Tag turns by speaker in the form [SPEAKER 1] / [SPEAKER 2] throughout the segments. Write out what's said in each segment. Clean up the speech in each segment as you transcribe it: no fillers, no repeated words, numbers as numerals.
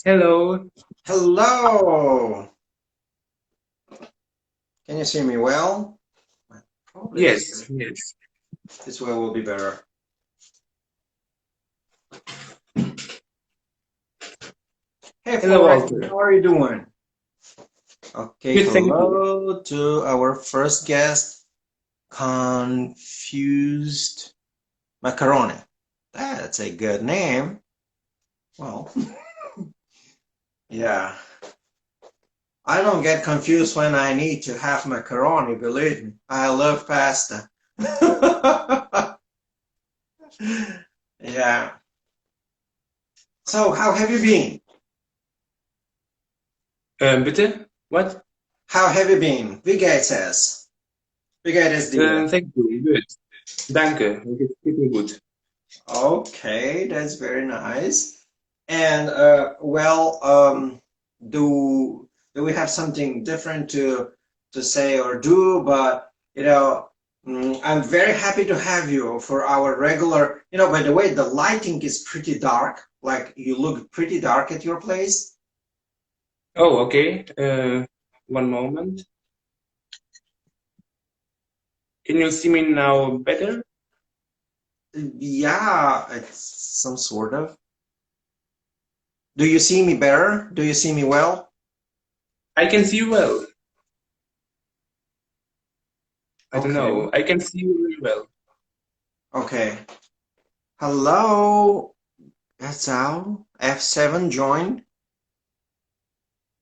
[SPEAKER 1] Hello.
[SPEAKER 2] Hello. Can you see me well? Probably
[SPEAKER 1] Yes, yes.
[SPEAKER 2] this way will be better. Hey
[SPEAKER 1] Hello,
[SPEAKER 2] Florjan,
[SPEAKER 1] Walter.
[SPEAKER 2] how are you doing? Okay,
[SPEAKER 1] Good, thank you.
[SPEAKER 2] hello to our first guest, Confused Macaroni. That's a good name. Well, yeah. I don't get confused when I need to have macaroni, believe me. I love pasta. Yeah. So, how have you been?
[SPEAKER 1] Bitte? What?
[SPEAKER 2] How have you been? Wie geht es? Wie geht es dir?
[SPEAKER 1] Thank you. Good. Danke. Geht mir gut.
[SPEAKER 2] Okay, that's very nice. And do we have something different to say or do? But I'm very happy to have you for our regular. By the way, the lighting is pretty dark. Like you look pretty dark at your place.
[SPEAKER 1] Oh, okay. One moment. Can you see me now better?
[SPEAKER 2] Yeah, it's some sort of. Do you see me better? Do you see me well?
[SPEAKER 1] I can see you well. I don't
[SPEAKER 2] Okay.
[SPEAKER 1] know. I can see you very well.
[SPEAKER 2] Okay. Hello. That's how F7 joined.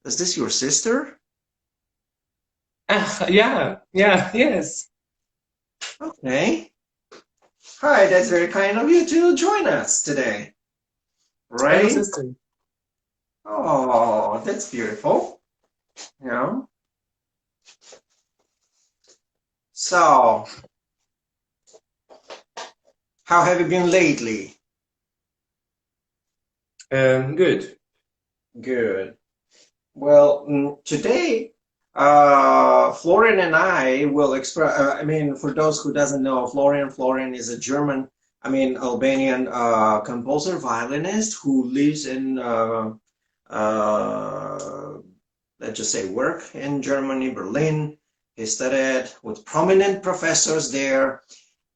[SPEAKER 2] Is this your sister?
[SPEAKER 1] Ah, yeah, yeah, yes.
[SPEAKER 2] Okay. Hi, that's very kind of you to join us today.
[SPEAKER 1] Hello,
[SPEAKER 2] Right?
[SPEAKER 1] sister.
[SPEAKER 2] Oh, that's beautiful. Yeah. So, how have you been lately?
[SPEAKER 1] Good.
[SPEAKER 2] Good. Well, today, Florian and I will express. I mean, for those who doesn't know, Florian is a German, Albanian composer, violinist who lives in, uh, let's just say, work in Germany, Berlin. He studied with prominent professors there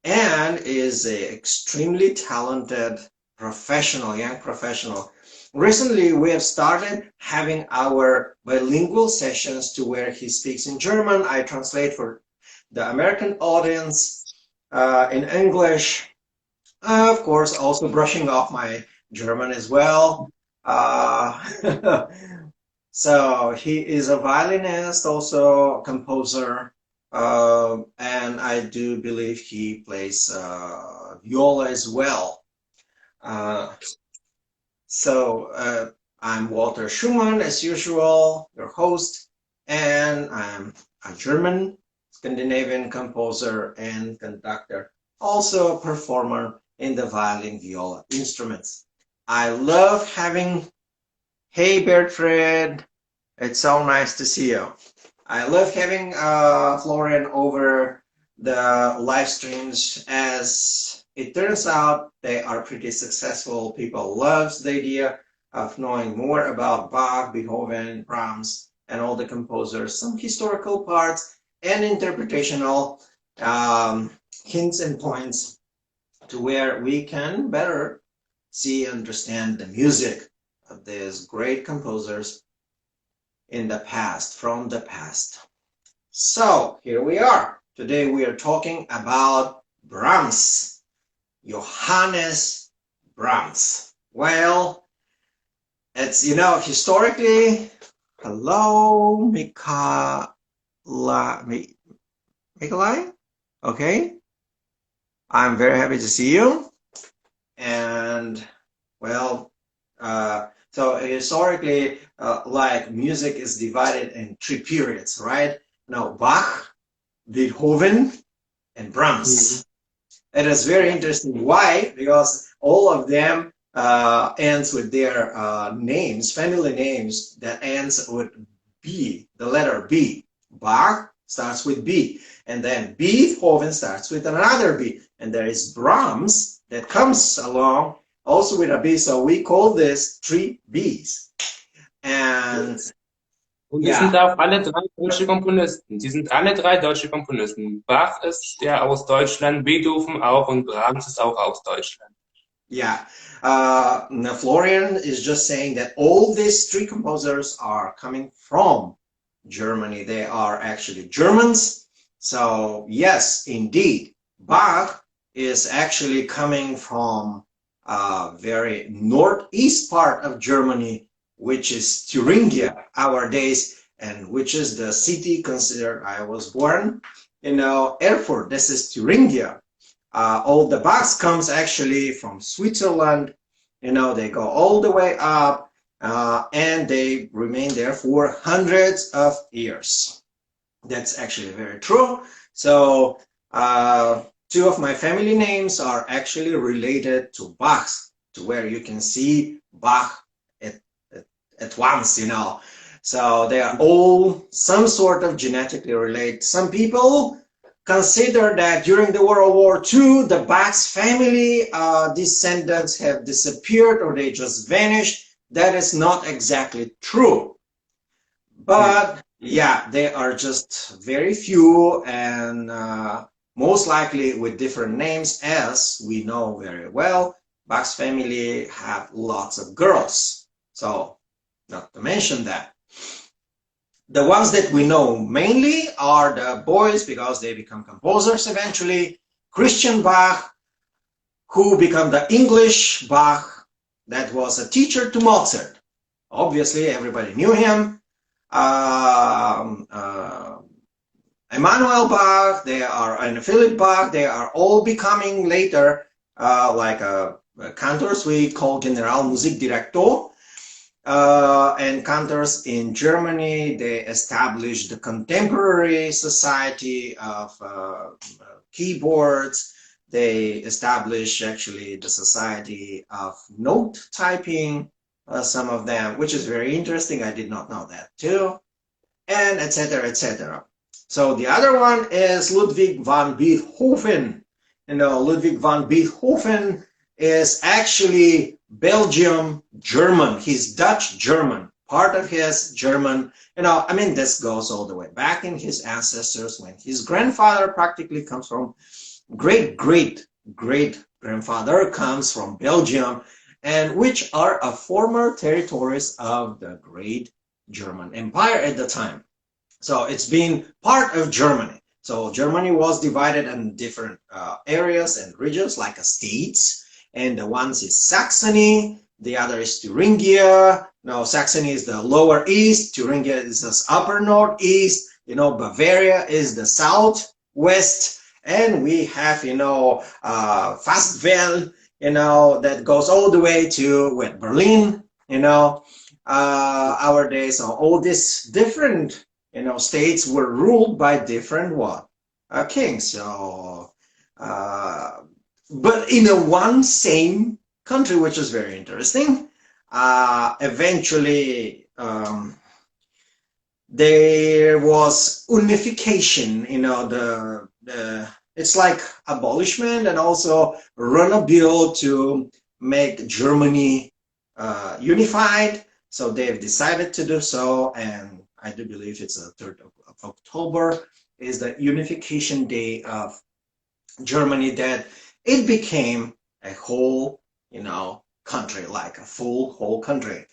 [SPEAKER 2] and is a extremely talented professional, young professional. Recently, we have started having our bilingual sessions to where he speaks in German. I translate for the American audience in English. Of course, also brushing off my German as well. Uh, so he is a violinist, also a composer, and I do believe he plays viola as well. Uh, so I'm Walter Schumann, as usual, your host, and I'm a German Scandinavian composer and conductor, also a performer in the violin viola instruments. I love having, hey Bertfred, it's so nice to see you. I love having Florian over the live streams. As it turns out, they are pretty successful. People loves the idea of knowing more about Bach, Beethoven, Brahms, and all the composers, some historical parts and interpretational um, hints and points to where we can better see and understand the music of these great composers in the past, from the past. So here we are. Today we are talking about Brahms, Johannes Brahms. Well, it's, historically, hello, Mikolai? Okay, I'm very happy to see you. And well, so historically, like music is divided in three periods, right? Now, Bach, Beethoven, and
[SPEAKER 1] Mhm.
[SPEAKER 2] Brahms. It is very interesting. Why? Because all of them ends with their names, family names that ends with B, the letter B. Bach starts with B, and then Beethoven starts with another B, and there is Brahms that comes along also with a B. So we call this three B's. And
[SPEAKER 1] Und es sind
[SPEAKER 2] yeah,
[SPEAKER 1] auch alle drei deutsche Komponisten. Sie sind alle drei deutsche Komponisten. Bach ist der aus Deutschland, Beethoven auch und Brahms ist auch aus Deutschland.
[SPEAKER 2] yeah. Now Florian is just saying that all these three composers are coming from Germany. They are actually Germans. So yes, indeed, Bach is actually coming from a very northeast part of Germany, which is Thuringia nowadays, and which is the city considered I was born. Erfurt. This is Thuringia. All the Bachs comes actually from Switzerland. They go all the way up, and they remain there for hundreds of years. That's actually very true. So two of my family names are actually related to Bachs, to where you can see Bach at once. So they are all some sort of genetically related. Some people consider that during the World War II, the Bach's family descendants have disappeared or they just vanished. That is not exactly true. But yeah, they are just very few and most likely with different names, as we know very well. Bach's family have lots of girls. So not to mention that. The ones that we know mainly are the boys because they become composers eventually. Christian Bach, who became the English Bach, that was a teacher to Mozart. Obviously, everybody knew him. Emanuel Bach, and Philip Bach, they are all becoming later like cantors we call Generalmusikdirektor. And cantors in Germany, they established the Contemporary Society of Keyboards. They established actually the Society of Note Typing, some of them, which is very interesting. I did not know that too, and etc., etc. So the other one is Ludwig van Beethoven. Ludwig van Beethoven is actually Belgium German. He's Dutch German. Part of his German, this goes all the way back in his ancestors when his grandfather practically comes from great grandfather comes from Belgium, and which are former territories of the great German Empire at the time. So it's been part of Germany. So Germany was divided in different areas and regions like states. And the one is Saxony, the other is Thuringia. No, Saxony is the lower east, Thuringia is the upper northeast, Bavaria is the southwest, and we have, Fastwell, that goes all the way to Berlin, our days. So all these different, states were ruled by different kings. So, but in one same country, which is very interesting. Eventually, there was unification. It's like abolishment, and also run a bill to make Germany unified. So they've decided to do so, and I do believe it's the 3rd of October is the unification day of Germany, that it became a whole, country, like a full whole country,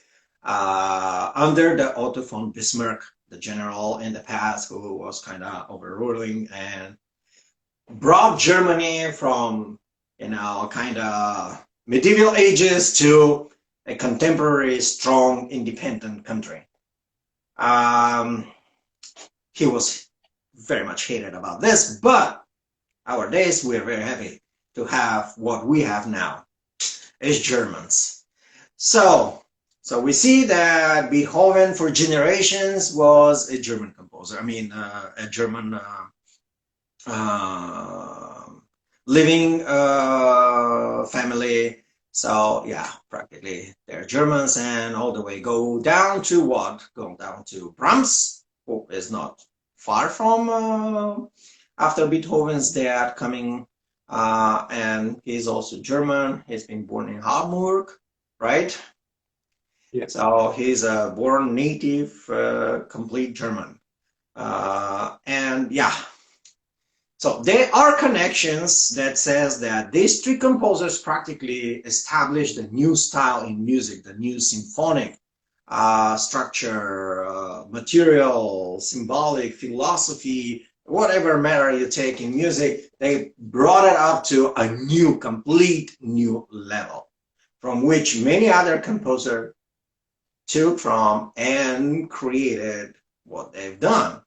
[SPEAKER 2] under the Otto von Bismarck, the general in the past who was kind of overruling and brought Germany from, kind of medieval ages to a contemporary, strong, independent country. He was very much hated about this, but nowadays we're very happy to have what we have now as Germans. So we see that Beethoven for generations was a German composer. A German living family. So yeah, practically they're Germans, and all the way go down to Brahms, who is not far from after Beethoven's dad coming, and he's also German. He's been born in Hamburg, right?
[SPEAKER 1] Yeah.
[SPEAKER 2] So he's a born native, complete German. And yeah, so there are connections that says that these three composers practically established a new style in music, the new symphonic structure, material, symbolic, philosophy, whatever matter you take in music, they brought it up to a new, complete new level from which many other composers took from and created what they've done.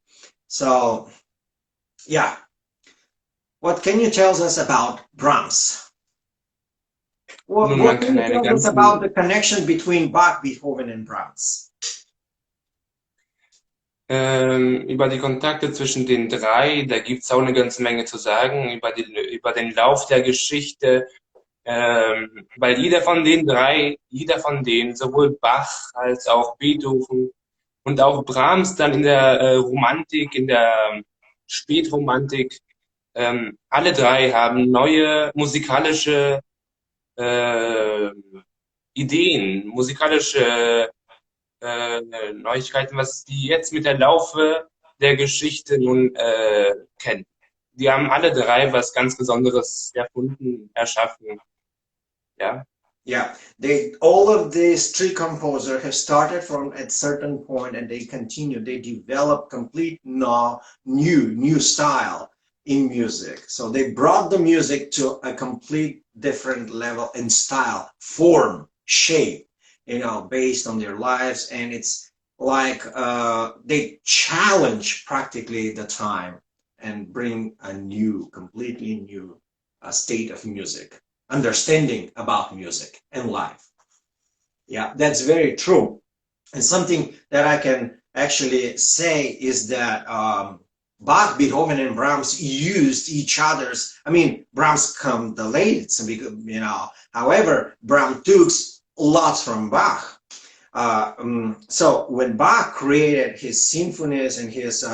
[SPEAKER 2] So, yeah. What can you tell us about Brahms?
[SPEAKER 1] Nun,
[SPEAKER 2] What
[SPEAKER 1] man
[SPEAKER 2] can
[SPEAKER 1] kann
[SPEAKER 2] you
[SPEAKER 1] eine
[SPEAKER 2] tell us about the
[SPEAKER 1] ganzen,
[SPEAKER 2] connection between Bach, Beethoven, and Brahms?
[SPEAKER 1] über die Kontakte zwischen den drei, da gibt's auch eine ganze Menge zu sagen, über den Lauf der Geschichte, weil jeder von den drei, jeder von denen, sowohl Bach als auch Beethoven und auch Brahms dann in der Romantik, in der Spätromantik, alle drei haben neue musikalische äh, Ideen, musikalische Neuigkeiten, was die jetzt mit der Laufe der Geschichte nun kennen. Die haben alle drei was ganz Besonderes erfunden, erschaffen. Ja.
[SPEAKER 2] Yeah, all of these three composers have started from a certain point and they continue. They develop complete new style in music. So they brought the music to a complete different level in style, form, shape, based on their lives. And it's like they challenge practically the time and bring a completely new state of music, understanding about music and life. Yeah, that's very true. And something that I can actually say is that Bach, Beethoven, and Brahms used each other's. I mean, Brahms come the latest, However, Brahms took lots from Bach. So when Bach created his symphonies and his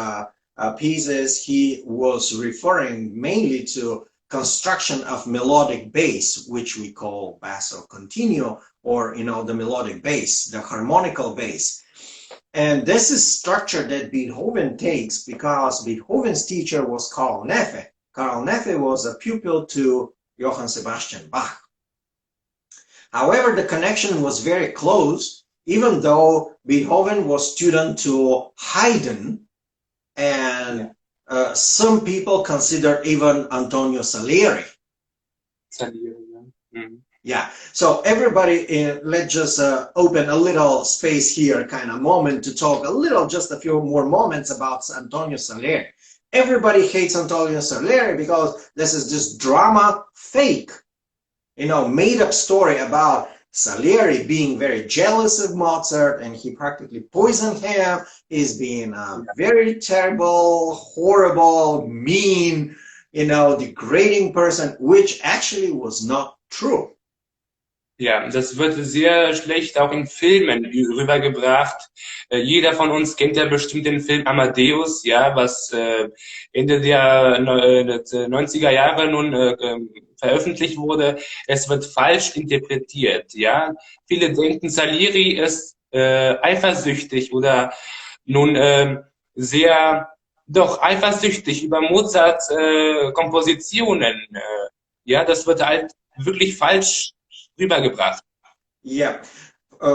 [SPEAKER 2] pieces, he was referring mainly to construction of melodic bass, which we call basso continuo, or the melodic bass, the harmonical bass. And this is structure that Beethoven takes because Beethoven's teacher was Karl Neffe. Karl Neffe was a pupil to Johann Sebastian Bach. However, the connection was very close, even though Beethoven was student to Haydn, and some people consider even Antonio Salieri.
[SPEAKER 1] Salieri, yeah. Mm.
[SPEAKER 2] Yeah, so everybody, let's just open a little space here, kind of moment to talk just a few more moments about Antonio Salieri. Everybody hates Antonio Salieri because this is just drama, fake, made up story about Salieri being very jealous of Mozart and he practically poisoned him. He's being a very terrible, horrible, mean, degrading person, which actually was not true.
[SPEAKER 1] Ja, das wird sehr schlecht auch in Filmen rübergebracht. Jeder von uns kennt ja bestimmt den Film Amadeus, ja, was Ende der 90er Jahre nun veröffentlicht wurde. Es wird falsch interpretiert, ja. Viele denken, Salieri ist eifersüchtig oder nun sehr doch eifersüchtig über Mozarts Kompositionen. Ja, das wird halt wirklich falsch rübergebracht.
[SPEAKER 2] Yeah.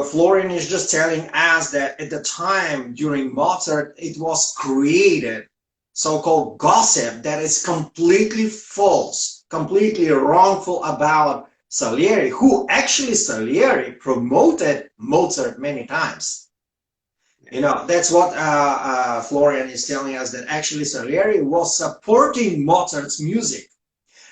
[SPEAKER 2] Florian is just telling us that at the time during Mozart, it was created so-called gossip that is completely false, completely wrongful about Salieri, who actually Salieri promoted Mozart many times. That's what Florian is telling us, that actually Salieri was supporting Mozart's music.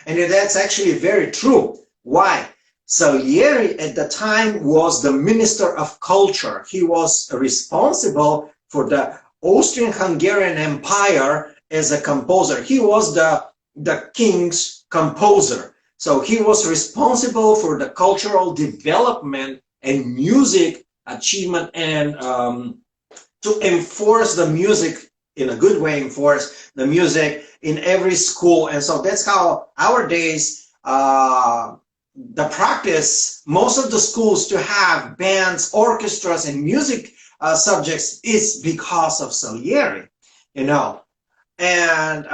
[SPEAKER 2] And that's actually very true. Why? Salieri at the time was the Minister of Culture. He was responsible for the Austrian-Hungarian Empire as a composer. He was the king's composer. So he was responsible for the cultural development and music achievement and to enforce the music in a good way, enforce the music in every school. And so that's how our days the practice, most of the schools to have bands, orchestras, and music subjects is because of Salieri, you know. And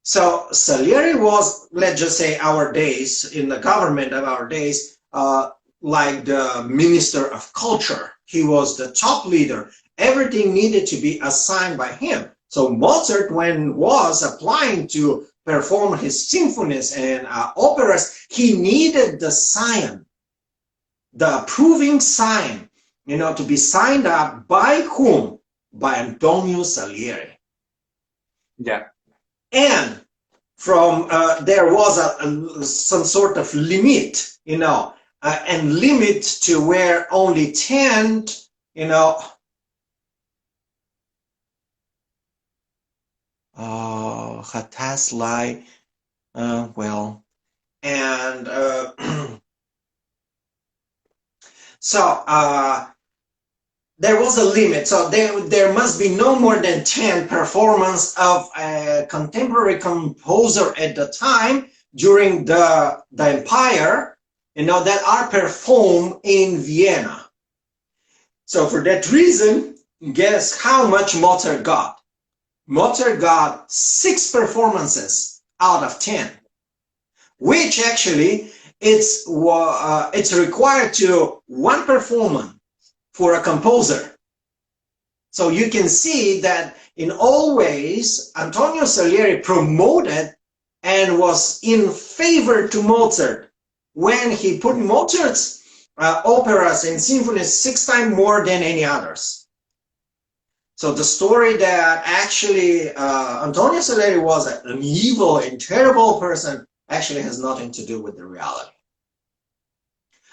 [SPEAKER 2] so Salieri was, let's just say, our days, in the government of our days, like the minister of culture. He was the top leader. Everything needed to be assigned by him. So Mozart, when was applying to perform his symphonies and operas, he needed the sign, the approving sign, you know, to be signed up by whom? By Antonio Salieri.
[SPEAKER 1] Yeah.
[SPEAKER 2] And from there was some sort of limit, you know, and limit to where only 10, you know, Hataslai, well, and so there was a limit. So there must be no more than 10 performances of a contemporary composer at the time during the empire, you know, that are performed in Vienna. So for that reason, guess how much Mozart got? Mozart got 6 performances out of 10, which actually it's required to 1 performance for a composer. So you can see that in all ways, Antonio Salieri promoted and was in favor to Mozart when he put Mozart's operas and symphonies 6 times more than any others. So the story that actually Antonio Salieri was an evil and terrible person actually has nothing to do with the reality.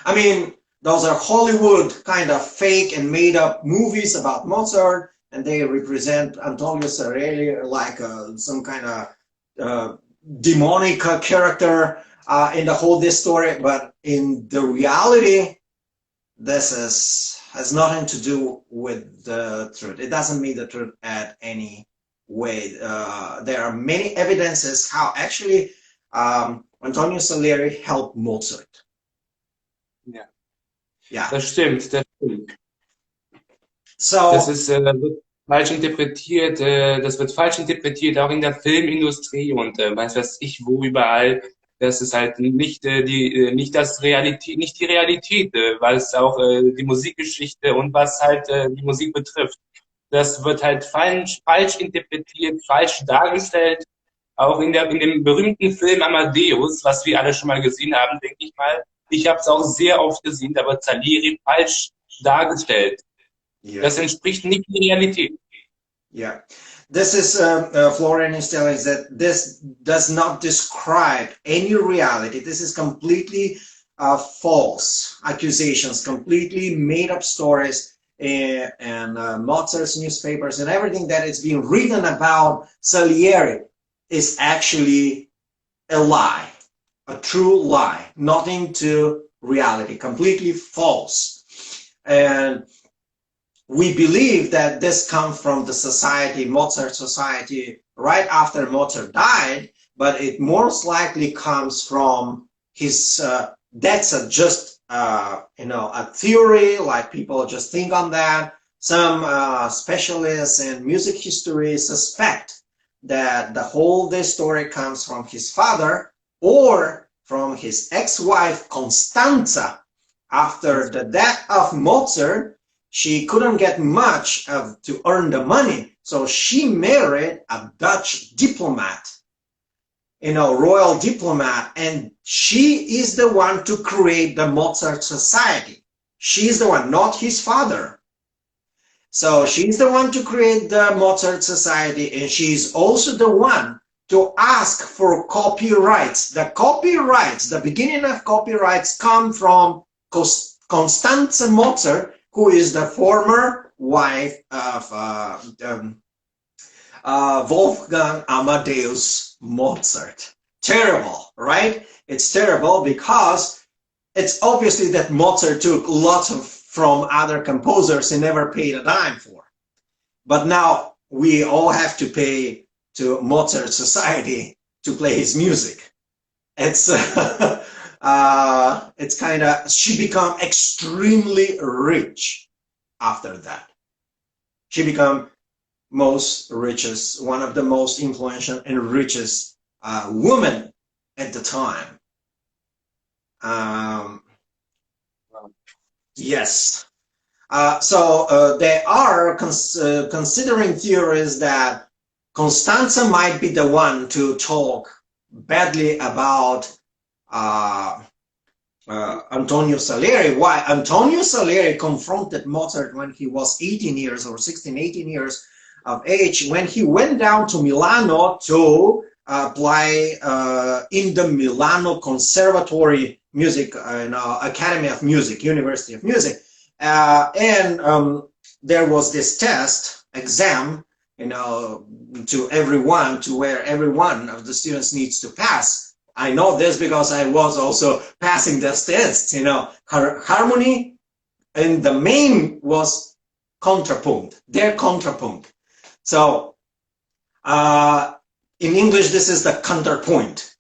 [SPEAKER 2] I mean, those are Hollywood kind of fake and made up movies about Mozart, and they represent Antonio Salieri like some kind of demonic character in the whole this story. But in the reality, this has nothing to do with the truth. It doesn't mean the truth at any way. There are many evidences how actually Antonio Salieri helped Mozart.
[SPEAKER 1] Ja.
[SPEAKER 2] Ja.
[SPEAKER 1] Das stimmt, das stimmt.
[SPEAKER 2] So,
[SPEAKER 1] Das ist wird falsch interpretiert, das wird falsch interpretiert, auch in der Filmindustrie und weiß ich wo überall. Das ist halt nicht nicht die Realität, weil es auch die Musikgeschichte und was halt die Musik betrifft. Das wird halt falsch interpretiert, falsch dargestellt. Auch in dem berühmten Film Amadeus, was wir alle schon mal gesehen haben, denke ich mal. Ich habe es auch sehr oft gesehen, da wird Salieri falsch dargestellt.
[SPEAKER 2] yeah.
[SPEAKER 1] Das entspricht nicht der Realität.
[SPEAKER 2] Yeah. This is, Florian is telling us that this does not describe any reality. This is completely false accusations, completely made up stories, and Mozart's newspapers and everything that is being written about Salieri is actually a lie, a true lie, nothing to reality, completely false. And we believe that this comes from the society, Mozart society, right after Mozart died, but it most likely comes from his, that's just, you know, a theory, like people just think on that. Some specialists in music history suspect that the whole this story comes from his father or from his ex-wife Constanza. After the death of Mozart, she couldn't get much to earn the money, so she married a Dutch diplomat, you know, royal diplomat, and she is the one to create the Mozart Society. She's the one, not his father. So she's the one to create the Mozart Society, and she's also the one to ask for copyrights. The copyrights, the beginning of copyrights come from Constanze Mozart, who is the former wife of Wolfgang Amadeus Mozart. Terrible, right? It's terrible because it's obviously that Mozart took lots from other composers he never paid a dime for. But now we all have to pay to Mozart Society to play his music. It's it's kind of, she become extremely rich after that. She become one of the most influential and richest women at the time. Yes. So they are considering theories that Constanza might be the one to talk badly about Antonio Salieri. Why? Antonio Salieri confronted Mozart when he was 18 years or 16, 18 years of age, when he went down to Milano to apply in the Milano Conservatory Music, Academy of Music, University of Music. And there was this test, exam, to everyone, to where every one of the students needs to pass. I know this because I was also passing this test, harmony, and the main was contrapunct, their contrapunct. So in English, this is the counterpoint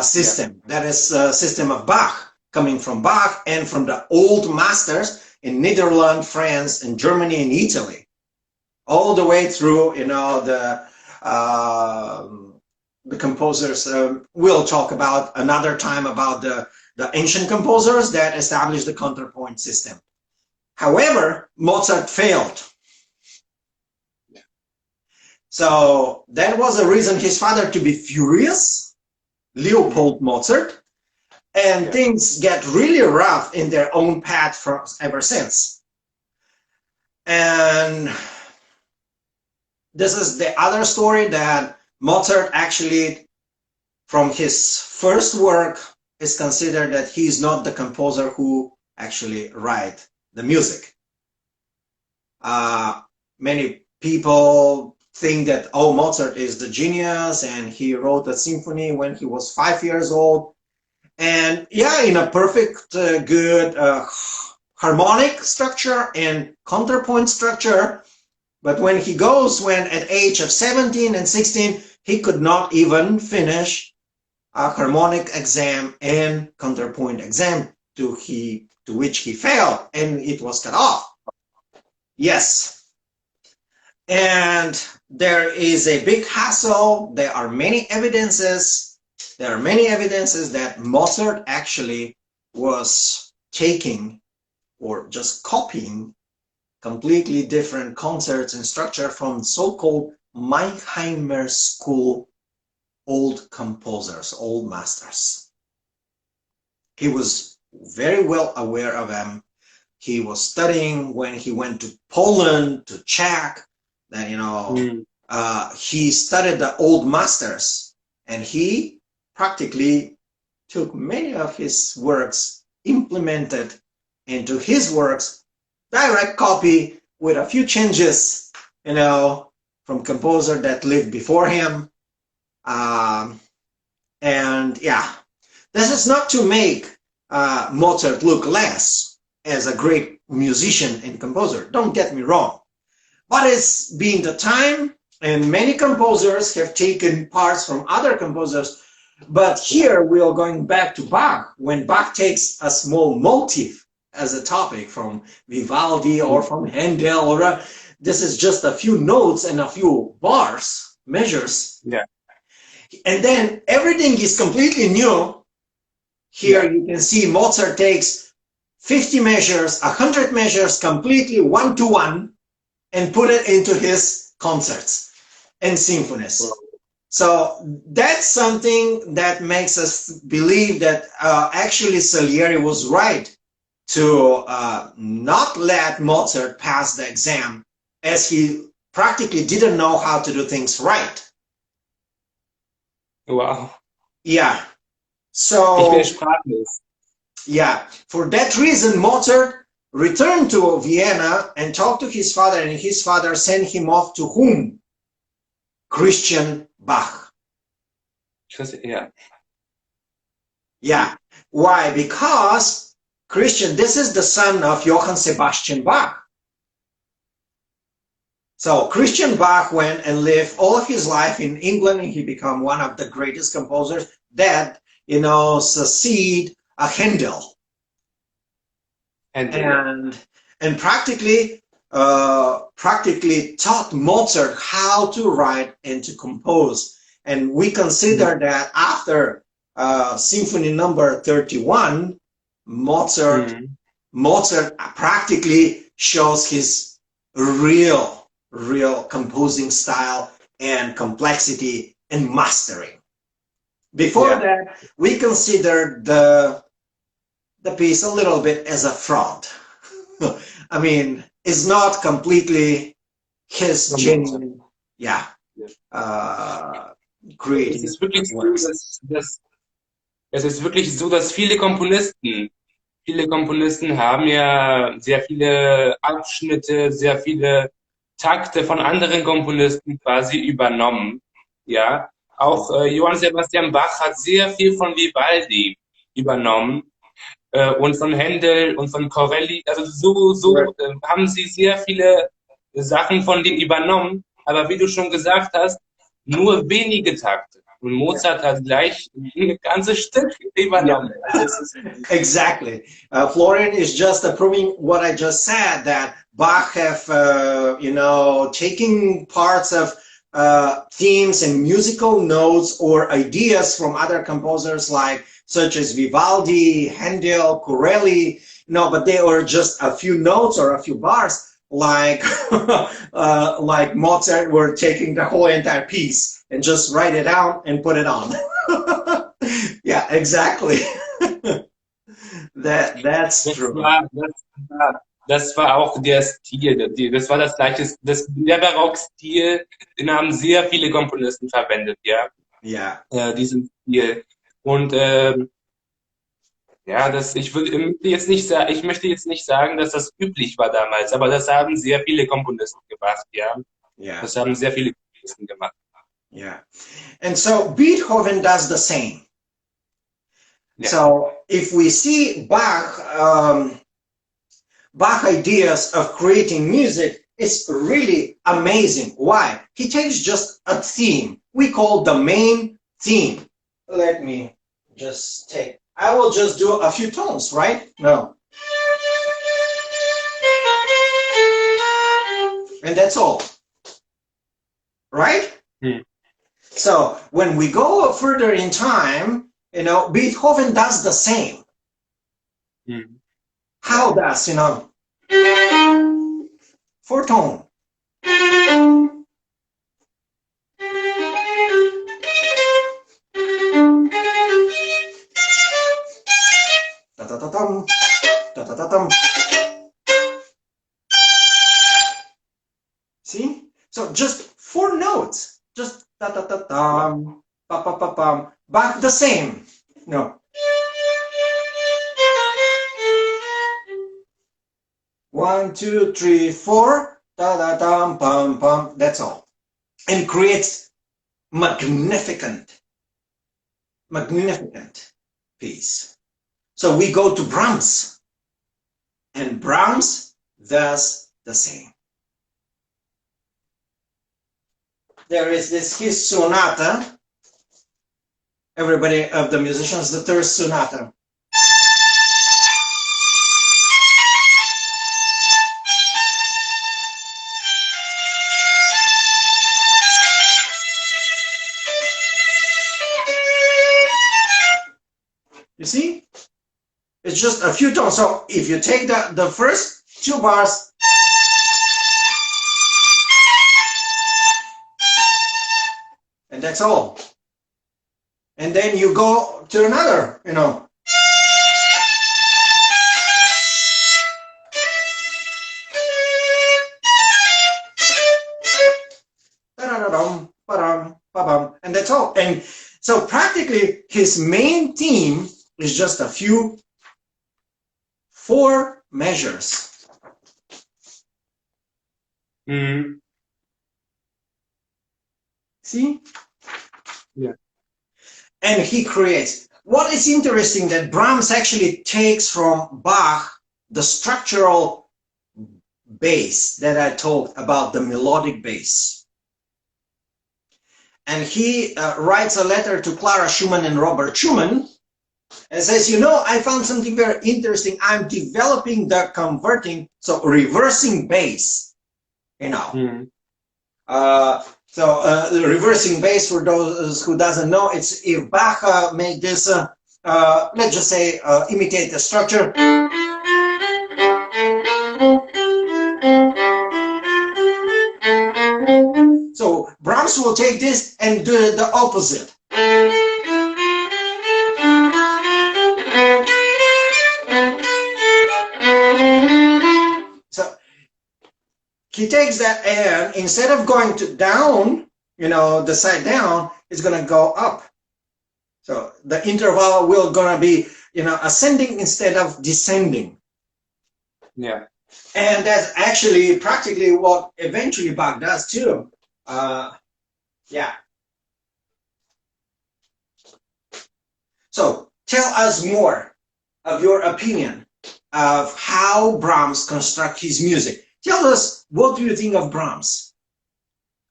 [SPEAKER 2] system. Yeah. That is a system of Bach, coming from Bach and from the old masters in Netherlands, France, and Germany and Italy, all the way through, the composers. We'll talk about another time about the ancient composers that established the counterpoint system. However, Mozart failed. So that was a reason his father to be furious, Leopold Mozart, and things get really rough in their own path ever since. And this is the other story, that Mozart actually, from his first work, is considered that he's not the composer who actually write the music. Many people think that, oh, Mozart is the genius and he wrote a symphony when he was 5 years old. And yeah, in a perfect, good harmonic structure and counterpoint structure. But when at age of 17 and 16, he could not even finish a harmonic exam and counterpoint exam, to which he failed, and it was cut off. Yes. And there is a big hassle. There are many evidences that Mozart actually was taking or just copying completely different concerts and structure from so-called Mannheimer school old composers, old masters. He was very well aware of them. He was studying when he went to Poland, to Czech, that, he studied the old masters, and he practically took many of his works, implemented into his works, direct copy with a few changes, from composer that lived before him. And yeah, this is not to make Mozart look less as a great musician and composer, don't get me wrong. But it's been the time, and many composers have taken parts from other composers. But here we are going back to Bach, when Bach takes a small motif as a topic from Vivaldi or from Handel, or this is just a few notes and a few bars, measures.
[SPEAKER 1] Yeah.
[SPEAKER 2] And then everything is completely new. Here you can see Mozart takes 50 measures, 100 measures, completely one-to-one, and put it into his concerts and symphonies. So that's something that makes us believe that actually Salieri was right to not let Mozart pass the exam, as he practically didn't know how to do things right.
[SPEAKER 1] Wow.
[SPEAKER 2] Yeah. So,
[SPEAKER 1] ich bin sprachlos.
[SPEAKER 2] Yeah, for that reason, Mozart returned to Vienna and talked to his father, and his father sent him off to whom? Christian Bach.
[SPEAKER 1] Yeah.
[SPEAKER 2] Yeah. Why? Because Christian, this is the son of Johann Sebastian Bach. So Christian Bach went and lived all of his life in England, and he became one of the greatest composers that succeed a Handel. And practically taught Mozart how to write and to compose. And we consider that after Symphony number 31, Mozart practically shows his real composing style and complexity and mastering. Before that, we considered the piece a little bit as a fraud. I mean, it's not completely his genuine, creating.
[SPEAKER 1] Es ist wirklich so, dass viele Komponisten haben ja sehr viele Abschnitte, sehr viele Takte von anderen Komponisten quasi übernommen. Ja, auch Johann Sebastian Bach hat sehr viel von Vivaldi übernommen. Und von Händel und von Corelli, also so haben sie sehr viele Sachen von denen übernommen, aber wie du schon gesagt hast, nur wenige Takte. Und Mozart hat gleich ein ganzes Stück übernommen.
[SPEAKER 2] Exactly. Florian is just proving what I just said, that Bach have, taking parts of themes and musical notes or ideas from other composers such as Vivaldi, Handel, Corelli, but they are just a few notes or a few bars, like Mozart were taking the whole entire piece and just write it out and put it on. Yeah, exactly. That's true.
[SPEAKER 1] Das war auch der Stil, das war das gleiche, der Barockstil, den haben sehr viele Komponisten verwendet, diesen Stil. Und ich möchte jetzt nicht sagen, dass das üblich war damals, aber das haben sehr viele Komponisten gemacht, Das haben sehr viele Komponisten gemacht.
[SPEAKER 2] Yeah. And so Beethoven does the same. Yeah. So if we see Bach ideas of creating music, it's really amazing. Why? He takes just a theme we call the main theme. Let me just I will just do a few tones, right? No. And that's all. Right? So when we go further in time, Beethoven does the same. How does, 4-tone. Ta-ta-ta-tum, ta-ta-ta-tum. See? So just 4 notes. Just ta-ta-ta-tum, pa-pa-pa-pum. Bach the same. No. 1, 2, 3, 4. Ta-da-tum, pum, pum. That's all. And creates magnificent piece. So we go to Brahms, and Brahms does the same. There is his sonata. Everybody of the musicians, the Third Sonata. You see? It's just a few tones. So if you take the first 2 bars, and that's all. And then you go to another, and that's all. And so practically his main theme is just a few 4 measures. See?
[SPEAKER 1] Yeah.
[SPEAKER 2] And he creates. What is interesting that Brahms actually takes from Bach the structural bass that I talked about, the melodic bass. And he writes a letter to Clara Schumann and Robert Schumann, and says, you know, I found something very interesting. I'm developing the converting, so reversing bass, you know.
[SPEAKER 1] Mhm.
[SPEAKER 2] The reversing bass, for those who doesn't know, it's if Bach made this, let's just say, imitate the structure. So Brahms will take this and do the opposite. So he takes that and instead of going to down, you know, the side down, it's going to go up. So the interval will going to be, you know, ascending instead of descending.
[SPEAKER 1] Yeah.
[SPEAKER 2] And that's actually practically what eventually Bach does too. Yeah. So tell us more of your opinion of how Brahms construct his music. Tell us, what do you think of Brahms?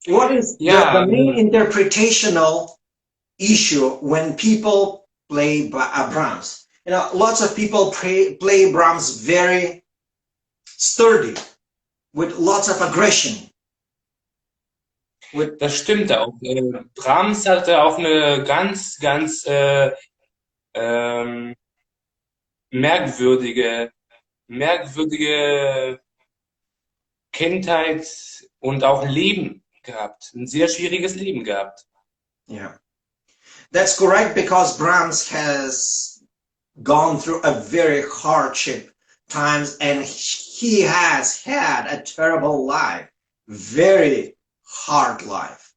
[SPEAKER 2] What is
[SPEAKER 1] Ja,
[SPEAKER 2] the main interpretational issue when people play Brahms? You know, lots of people play Brahms very sturdy, with lots of aggression.
[SPEAKER 1] das stimmt auch. Brahms hatte auch eine ganz ähm, merkwürdige Kindheit und auch Leben gehabt. Ein sehr schwieriges Leben gehabt.
[SPEAKER 2] Yeah, that's correct, because Brahms has gone through a very hardship times, and he has had a terrible life, very hard life.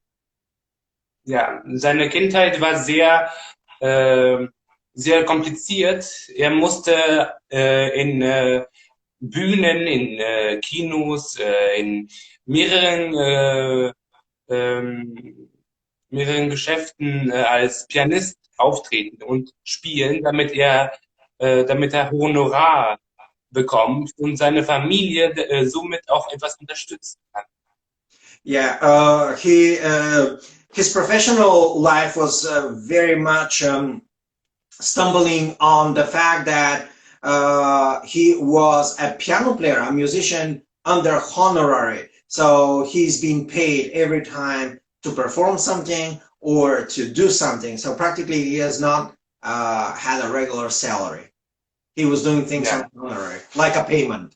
[SPEAKER 1] Ja, seine Kindheit war sehr kompliziert. Er musste in Bühnen, in Kinos, in mehreren Geschäften als Pianist auftreten und spielen, damit er Honorar bekommt und seine Familie somit auch etwas unterstützen kann.
[SPEAKER 2] Yeah, his professional life was very much stumbling on the fact that he was a piano player, a musician under honorary. So he's being paid every time to perform something or to do something. So practically he has not had a regular salary. He was doing things on honorary, like a payment,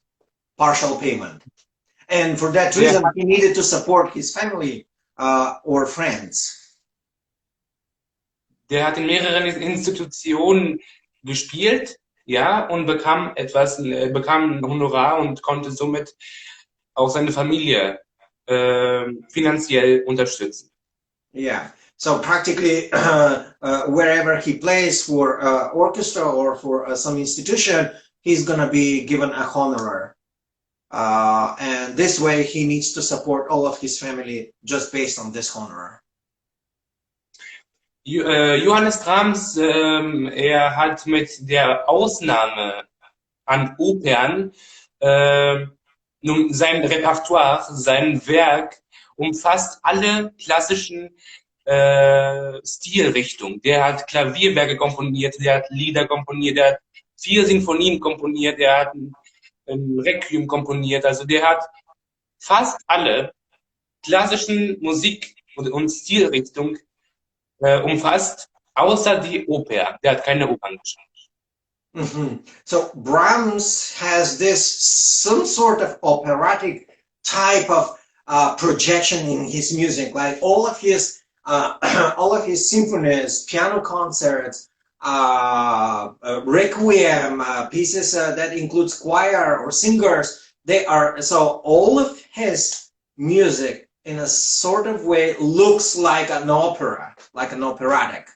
[SPEAKER 2] partial payment. And for that reason, he needed to support his family or friends.
[SPEAKER 1] Der hat in mehreren Institutionen gespielt, ja, und bekam ein Honorar und konnte somit auch seine Familie finanziell unterstützen.
[SPEAKER 2] Yeah. So practically wherever he plays for orchestra or for some institution, he's going to be given a honorar. And this way he needs to support all of his family just based on this honorar.
[SPEAKER 1] Johannes Brahms, er hat mit der Ausnahme an Opern nun sein Repertoire, sein Werk umfasst alle klassischen Stilrichtungen. Der hat Klavierwerke komponiert, der hat Lieder komponiert, der hat 4 Sinfonien komponiert, der hat ein Requiem komponiert. Also der hat fast alle klassischen Musik- und Stilrichtungen umfasst, außer die Oper. Der hat keine Opern geschrieben.
[SPEAKER 2] Mm-hmm. So Brahms has some sort of operatic type of projection in his music, like all of his symphonies, piano concerts, requiem, pieces that includes choir or singers. So all of his music in a sort of way looks like an opera, like an operatic.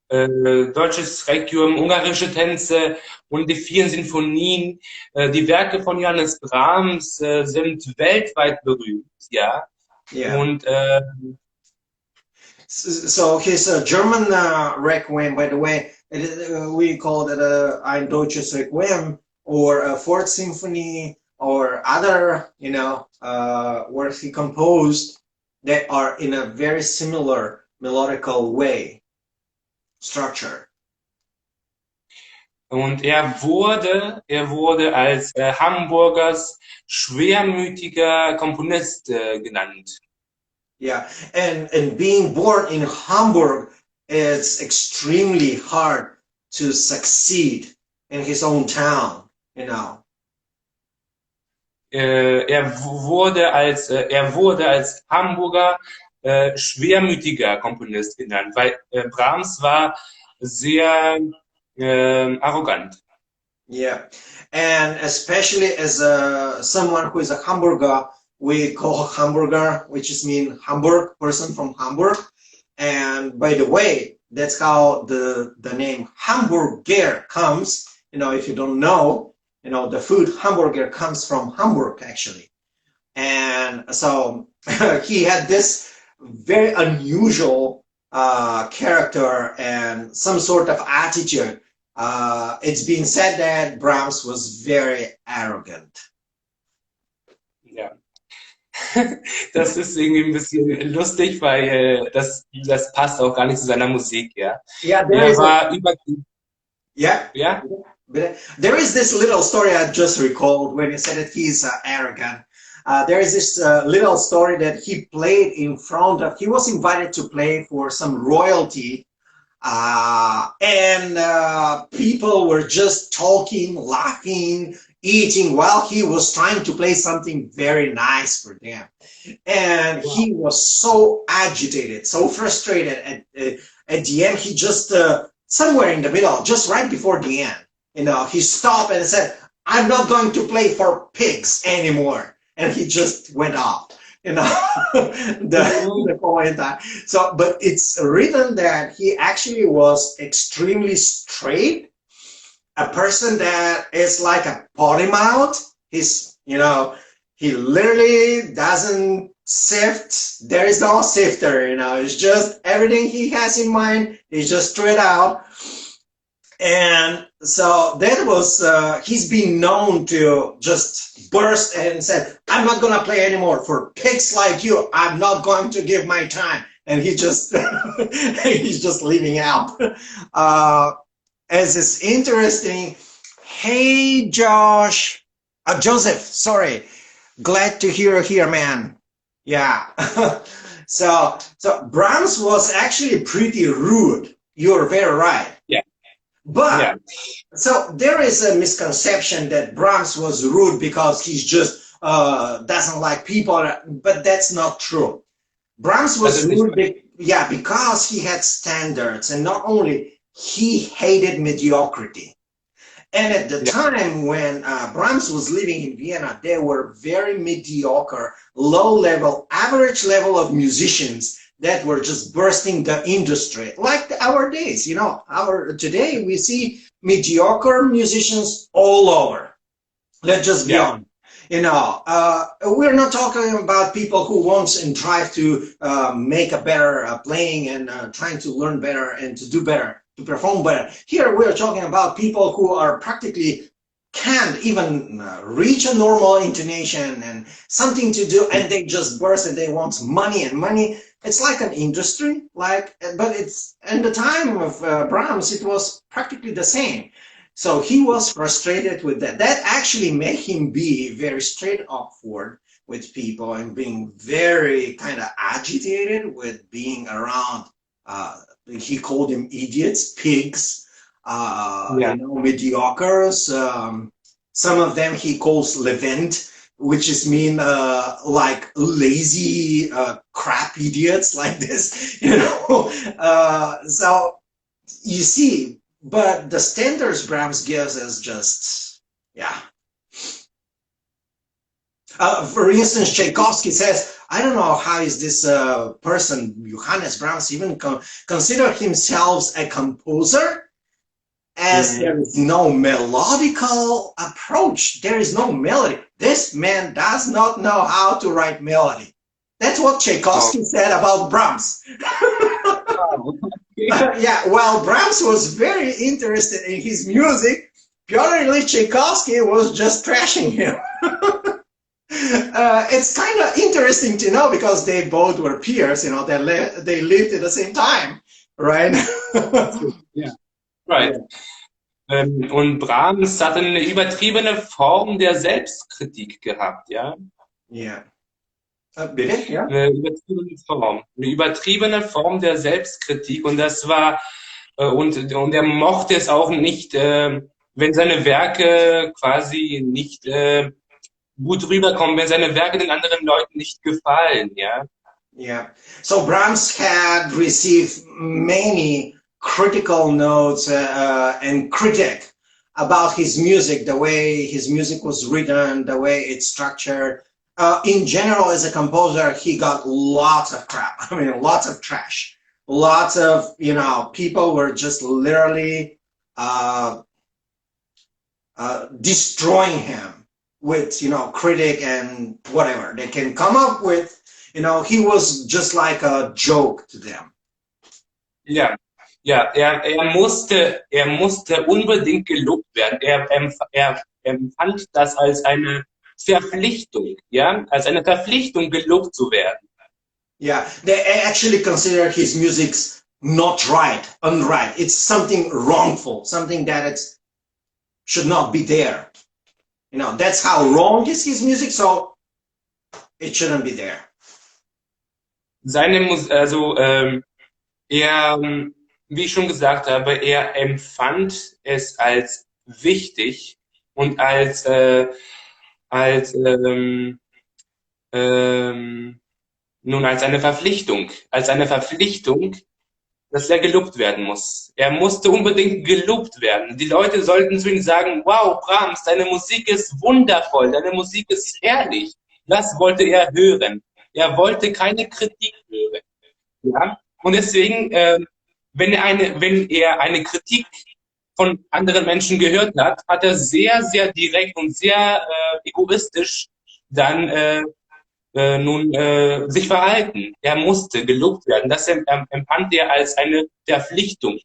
[SPEAKER 1] Deutsches Requiem, ungarische Tänze und die 4 Sinfonien. Die Werke von Johannes Brahms sind weltweit berühmt, ja.
[SPEAKER 2] Yeah.
[SPEAKER 1] Und
[SPEAKER 2] so his German Requiem, by the way, we call it ein deutsches Requiem or a Fourth Symphony or other, works he composed that are in a very similar melodical way. structure.
[SPEAKER 1] Und er wurde als Hamburgers schwermütiger Komponist genannt.
[SPEAKER 2] Yeah, and being born in Hamburg, it's extremely hard to succeed in his own town, you know.
[SPEAKER 1] Er wurde als Hamburger schwermütiger Komponist genannt, weil Brahms war sehr arrogant.
[SPEAKER 2] Yeah, and especially as someone who is a Hamburger, we call Hamburger, which is mean Hamburg, person from Hamburg. And by the way, that's how the name Hamburger comes. You know, if you don't know, you know, the food hamburger comes from Hamburg actually. And so he had this very unusual character and some sort of attitude. It's been said that Brahms was very arrogant.
[SPEAKER 1] Ja. Das ist irgendwie ein bisschen lustig, weil das passt auch gar nicht zu seiner Musik, ja.
[SPEAKER 2] Yeah,
[SPEAKER 1] Er war
[SPEAKER 2] yeah.
[SPEAKER 1] ja?
[SPEAKER 2] There is this little story I just recalled when you said that he's arrogant. There is this little story that he played in front of, he was invited to play for some royalty, and people were just talking, laughing, eating while he was trying to play something very nice for them. And wow. He was so agitated, so frustrated. At the end, he just, somewhere in the middle, just right before the end, you know, he stopped and said, "I'm not going to play for pigs anymore." And he just went off, you know, the whole entire. So, but it's written that he actually was extremely straight, a person that is like a potty mouth. He's, you know, he literally doesn't sift. There is no sifter, you know, it's just everything he has in mind, he just threw it out. And so that was, he's been known to just burst and said, "I'm not going to play anymore for pigs like you. I'm not going to give my time." And he just, he's just leaving out. As is interesting, hey, Joseph, sorry. Glad to hear you here, man. Yeah. So Brahms was actually pretty rude. You're very right.
[SPEAKER 1] Yeah.
[SPEAKER 2] But yeah. So there is a misconception that Brahms was rude because he's just doesn't like people, but that's not true. Brahms was rude, because he had standards, and not only, he hated mediocrity. And at the time when Brahms was living in Vienna, there were very mediocre, low-level, average level of musicians that were just bursting the industry, like our days, you know. Today we see mediocre musicians all over. Let's just be honest. You know, we're not talking about people who want and try to make a better playing and trying to learn better and to do better, to perform better. Here we're talking about people who are practically can't even reach a normal intonation and something to do, and they just burst and they want money and money. It's like an industry, but it's, in the time of Brahms, it was practically the same. So he was frustrated with that. That actually made him be very straightforward with people and being very kind of agitated with being around, he called them idiots, pigs, you know, mediocres. Some of them he calls levent, which is mean like lazy crap idiots like this, you know. So you see, but the standards Brahms gives is just, yeah. For instance, Tchaikovsky says, I don't know how is this person, Johannes Brahms, even consider himself a composer, as there is no melodical approach. There is no melody. This man does not know how to write melody. That's what Tchaikovsky said about Brahms. Yeah, while Brahms was very interested in his music, Pyotr Ilyich Tchaikovsky was just trashing him. It's kind of interesting to know because they both were peers, you know, they lived at the same time. right?
[SPEAKER 1] Ja, right.
[SPEAKER 2] Yeah.
[SPEAKER 1] Und Brahms hatte eine übertriebene Form der Selbstkritik gehabt, ja.
[SPEAKER 2] Yeah. Bitte? Yeah.
[SPEAKER 1] Eine übertriebene Form der Selbstkritik und das war und er mochte es auch nicht, wenn seine Werke quasi nicht gut rüberkommen, wenn seine Werke den anderen Leuten nicht gefallen, ja.
[SPEAKER 2] Yeah. So Brahms had received many critical notes and critique about his music, the way his music was written, the way it's structured. In general, as a composer, he got lots of crap. I mean, lots of trash. Lots of, people were just literally destroying him with, critic and whatever they can come up with. He was just like a joke to them.
[SPEAKER 1] Ja, ja, er musste unbedingt gelobt werden. Er empfand das als eine Verpflichtung, ja, als eine Verpflichtung, gelobt zu werden.
[SPEAKER 2] Yeah, they actually consider his music's not right, unright. It's something wrongful, something that it should not be there. That's how wrong is his music, so it shouldn't be there.
[SPEAKER 1] Wie ich schon gesagt habe, er empfand es als wichtig und nun als eine Verpflichtung, dass er gelobt werden muss. Er musste unbedingt gelobt werden. Die Leute sollten zu ihm sagen, wow, Brahms, deine Musik ist wundervoll, deine Musik ist herrlich. Das wollte er hören. Er wollte keine Kritik hören. Ja? Und deswegen, wenn er eine Kritik von anderen Menschen gehört hat, hat er sehr, sehr direkt und sehr egoistisch dann sich verhalten. Er musste gelobt werden. Das empfand er als eine Verpflichtung.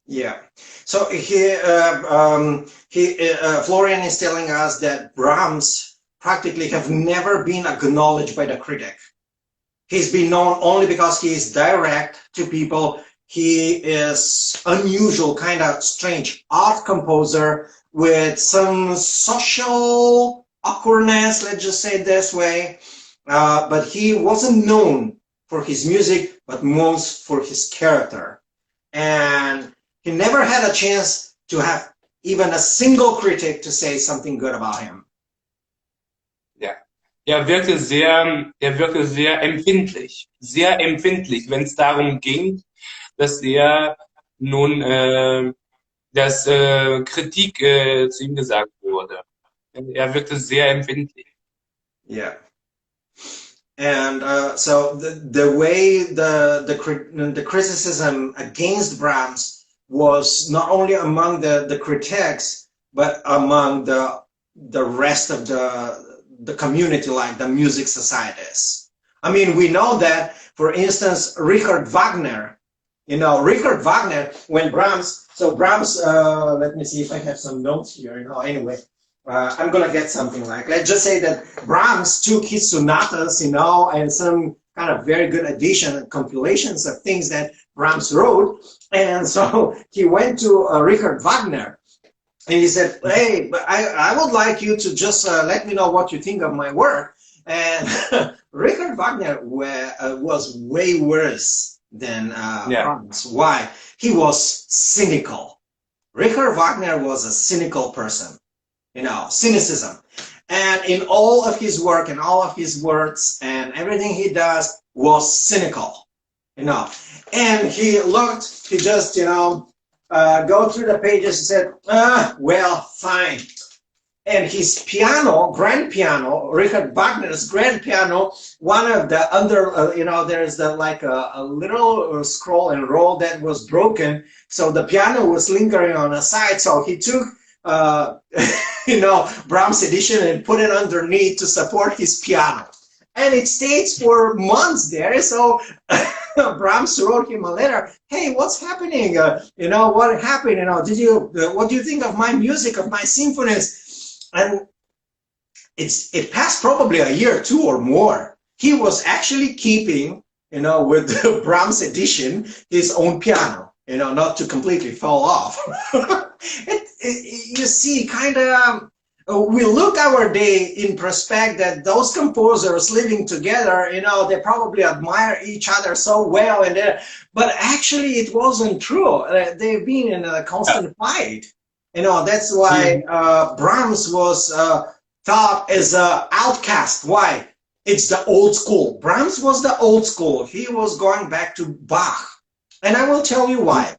[SPEAKER 2] Yeah. So Florian is telling us that Brahms practically have never been acknowledged by the critic. He's been known only because he is direct to people. He is unusual, kind of strange art composer with some social awkwardness, let's just say it this way. But he wasn't known for his music, but most for his character. And he never had a chance to have even a single critic to say something good about him.
[SPEAKER 1] Ja, er wirkte sehr empfindlich, wenn es darum ging, dass er nun, dass Kritik zu ihm gesagt wurde. Er wirkte sehr empfindlich.
[SPEAKER 2] Yeah. And so the way the criticism against Brahms was not only among the critics, but among the rest of the community, like the music societies. I mean, we know that, for instance, Richard Wagner, when Brahms, let me see if I have some notes here, anyway. I'm gonna get something like, let's just say that Brahms took his sonatas, and some kind of very good edition and compilations of things that Brahms wrote, and so he went to Richard Wagner, and he said, hey, but I would like you to just let me know what you think of my work. And Richard Wagner was way worse than Brahms. Why? He was cynical. Richard Wagner was a cynical person. Cynicism. And in all of his work and all of his words and everything he does was cynical, And he just, go through the pages and said, well, fine. And his piano, grand piano, Richard Wagner's grand piano, one of the there's like a little scroll and roll that was broken. So the piano was lingering on the side. So he took Brahms edition and put it underneath to support his piano, and it stays for months there. So Brahms wrote him a letter. Hey, what's happening? What happened? What do you think of my music, of my symphonies? And it passed probably a year, 2 or more. He was actually keeping you know, with the Brahms edition, his own piano, you know, not to completely fall off. You see, kind of, we look our day in prospect that those composers living together, you know, they probably admire each other so well, and but actually it wasn't true. They've been in a constant fight. You know, that's why Brahms was thought as an outcast. Why? It's the old school. Brahms was the old school. He was going back to Bach. And I will tell you why.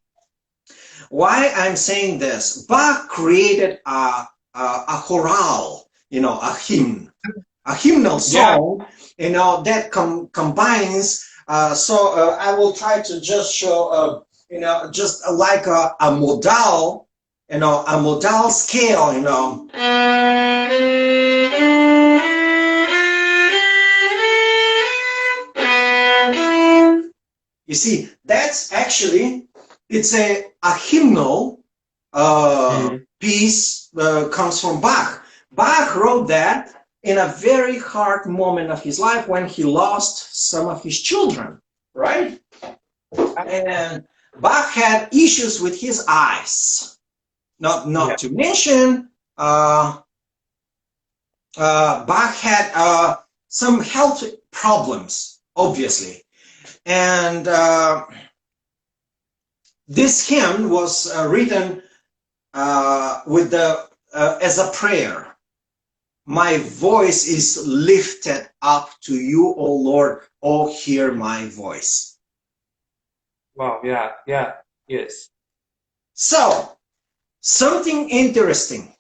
[SPEAKER 2] Why I'm saying this. Bach created a chorale, you know, a hymn, a hymnal song, you know, that combines. I will try to just show, you know, just like a modal, you know, a modal scale, you know. You see, that's actually, it's a hymnal piece, comes from Bach. Bach wrote that in a very hard moment of his life when he lost some of his children, right? And Bach had issues with his eyes. Not to mention, Bach had some health problems, obviously. And this hymn was written with the as a prayer. My voice is lifted up to you, O Lord. Oh, hear my voice.
[SPEAKER 1] Wow, yes.
[SPEAKER 2] So, something interesting.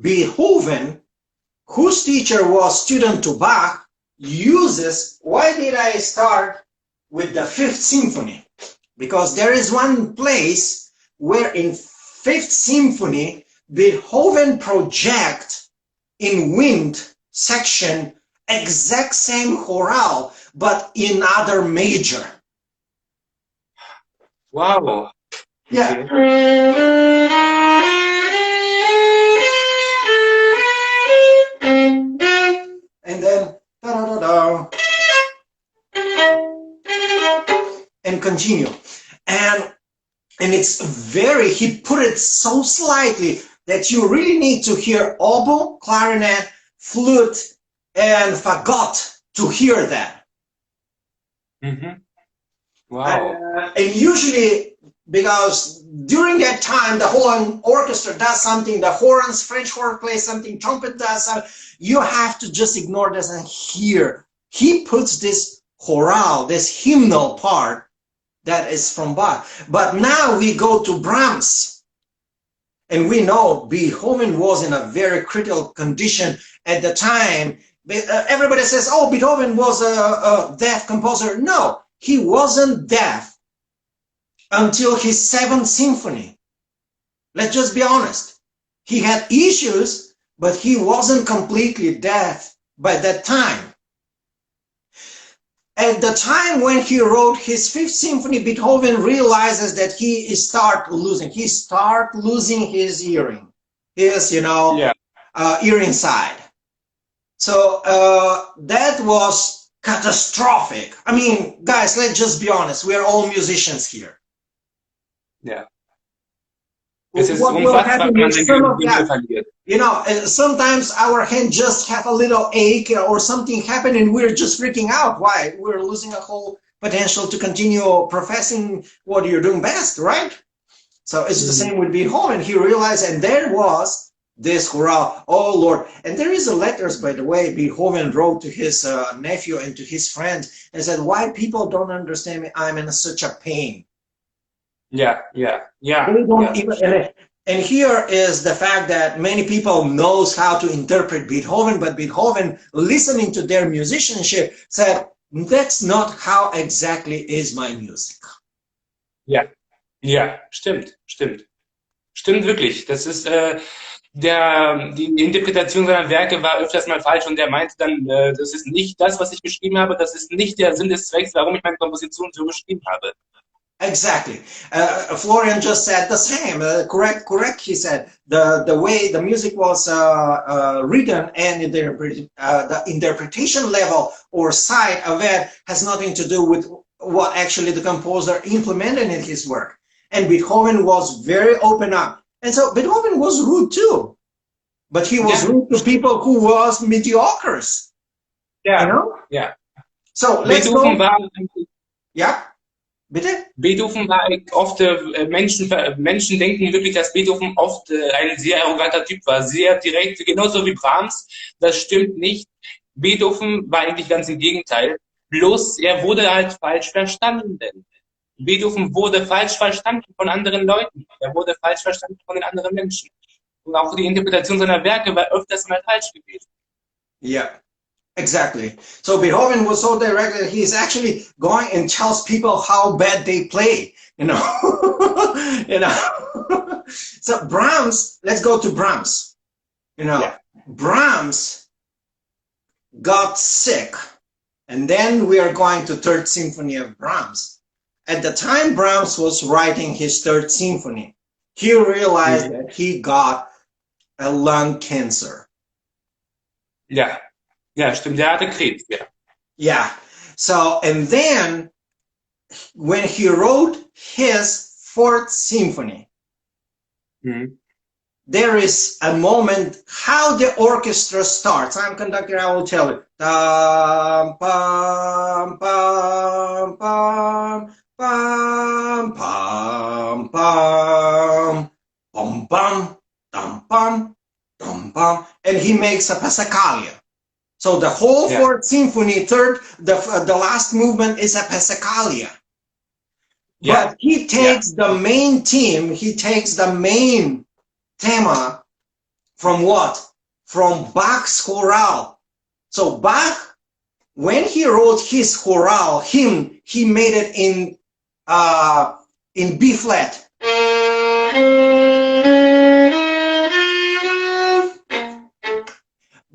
[SPEAKER 2] Beethoven, whose teacher was student to Bach, uses, why did I start with the Fifth Symphony? Because there is one place where in Fifth Symphony, Beethoven project in wind section exact same chorale, but in other major.
[SPEAKER 1] Wow.
[SPEAKER 2] Yeah. And then da-da-da-da. And continue. And it's very, he put it so slightly that you really need to hear oboe, clarinet, flute, and fagot to hear that.
[SPEAKER 1] Wow.
[SPEAKER 2] And usually, because during that time, the whole orchestra does something, the horns, French horn plays something, trumpet does something, you have to just ignore this and hear. He puts this chorale, this hymnal part, that is from Bach. But now we go to Brahms. And we know Beethoven was in a very critical condition at the time. Everybody says, oh, Beethoven was a deaf composer. No, he wasn't deaf until his Seventh Symphony. Let's just be honest. He had issues, but he wasn't completely deaf by that time. At the time when he wrote his Fifth Symphony, Beethoven realizes that he start losing his hearing, his, you know, ear inside. So that was catastrophic. I mean, guys, let's just be honest. We are all musicians here.
[SPEAKER 1] Yeah.
[SPEAKER 2] What will happen if some of that, you know, sometimes our hand just have a little ache or something happen and we're just freaking out. Why? We're losing a whole potential to continue professing what you're doing best, right? So it's the same with Beethoven. He realized, and there was this chorale, oh Lord. And there is a letters, by the way, Beethoven wrote to his nephew and to his friend and said, why people don't understand me? I'm in such a pain.
[SPEAKER 1] Yeah.
[SPEAKER 2] And here is the fact that many people knows how to interpret Beethoven, but Beethoven, listening to their musicianship, said, that's not how exactly is my music.
[SPEAKER 1] Ja, stimmt. Stimmt wirklich. Das ist, die Interpretation seiner Werke war öfters mal falsch und der meinte dann, das ist nicht das, was ich geschrieben habe, das ist nicht der Sinn des Zwecks, warum ich meine Komposition so geschrieben habe.
[SPEAKER 2] Exactly. Florian just said the same. Correct. He said the way the music was written and the interpretation level or side of it has nothing to do with what actually the composer implemented in his work. And Beethoven was very open up, and so Beethoven was rude too, but he was
[SPEAKER 1] Yeah,
[SPEAKER 2] rude to people who was mediocres. You
[SPEAKER 1] ja,
[SPEAKER 2] know.
[SPEAKER 1] ja.
[SPEAKER 2] So let's
[SPEAKER 1] Beethoven
[SPEAKER 2] go.
[SPEAKER 1] war
[SPEAKER 2] Yeah. Bitte.
[SPEAKER 1] Beethoven war oft, Menschen denken wirklich, dass Beethoven oft ein sehr arroganter Typ war, sehr direkt, genauso wie Brahms. Das stimmt nicht. Beethoven war eigentlich ganz im Gegenteil. Bloß er wurde halt falsch verstanden. Beethoven wurde falsch verstanden von anderen Leuten. Er wurde falsch verstanden von den anderen Menschen. Und auch die Interpretation seiner Werke war öfters mal falsch gewesen.
[SPEAKER 2] Yeah. Exactly. So Beethoven was so direct that he's actually going and tells people how bad they play, you know. You know. So Brahms, let's go to Brahms. You know,
[SPEAKER 1] Yeah.
[SPEAKER 2] Brahms got sick, and then we are going to Third Symphony of Brahms. At the time Brahms was writing his Third Symphony, he realized that he got a lung cancer.
[SPEAKER 1] Ja. Ja, stimmt, der hatte Krebs, ja.
[SPEAKER 2] Yeah. So, and then when he wrote his Fourth Symphony, there is a moment how the orchestra starts. I'm conductor, I will tell you. Pam, pam, pam, pam, pam, pam, pam, pam, pam, pam, pam, pam, pam, and he makes a Pesacalia. So the whole Fourth Symphony, the last movement is a Pesacalia.
[SPEAKER 1] Yeah.
[SPEAKER 2] But he takes the main theme, he takes the main thema from what? From Bach's chorale. So Bach, when he wrote his chorale hymn, he made it in B flat.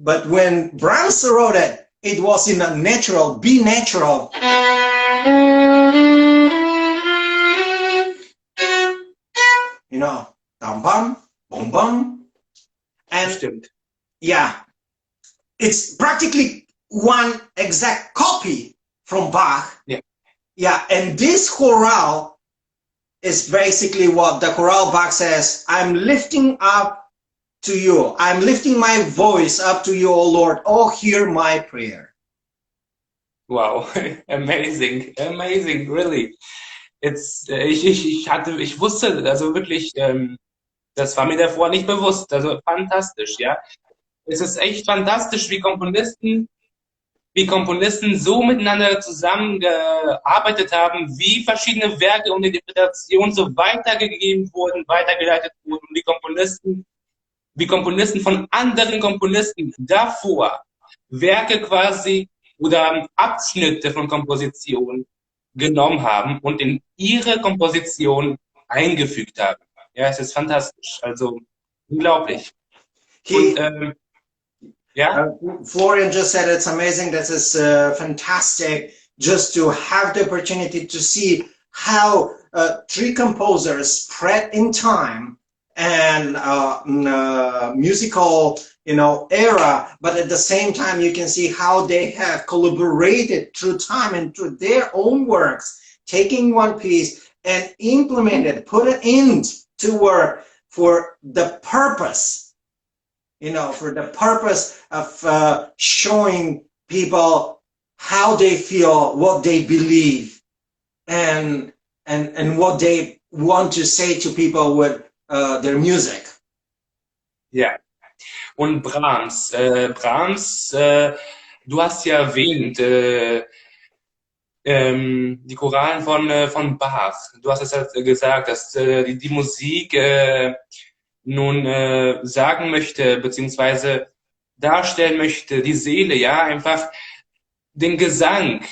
[SPEAKER 2] But when Brahms wrote it, it was in a natural, B natural. You know, dum bum, bum bum. And
[SPEAKER 1] Stimmt.
[SPEAKER 2] Yeah, it's practically one exact copy from Bach.
[SPEAKER 1] Yeah.
[SPEAKER 2] Yeah, and this chorale is basically what the chorale Bach says, I'm lifting up to you. I'm lifting my voice up to you, O Lord. Oh, hear my prayer.
[SPEAKER 1] Wow, amazing, amazing, really. Ich wusste, also wirklich, das war mir davor nicht bewusst. Also fantastisch, ja. Es ist echt fantastisch, wie Komponisten so miteinander zusammengearbeitet haben, wie verschiedene Werke und Interpretationen so weitergegeben wurden, weitergeleitet wurden, wie Komponisten von anderen Komponisten davor Werke quasi oder Abschnitte von Kompositionen genommen haben und in ihre Komposition eingefügt haben. Ja, es ist fantastisch, also unglaublich. Und,
[SPEAKER 2] Florian just said it's amazing. This is fantastic just to have the opportunity to see how three composers spread in time and musical, era, but at the same time you can see how they have collaborated through time and through their own works, taking one piece and implement it, put it into work for the purpose, for the purpose of showing people how they feel, what they believe, and what they want to say to people with their music.
[SPEAKER 1] Ja. Und Brahms, du hast ja erwähnt, die Choralen von Bach. Du hast es halt gesagt, dass die Musik nun sagen möchte, beziehungsweise darstellen möchte, die Seele, ja, einfach den Gesang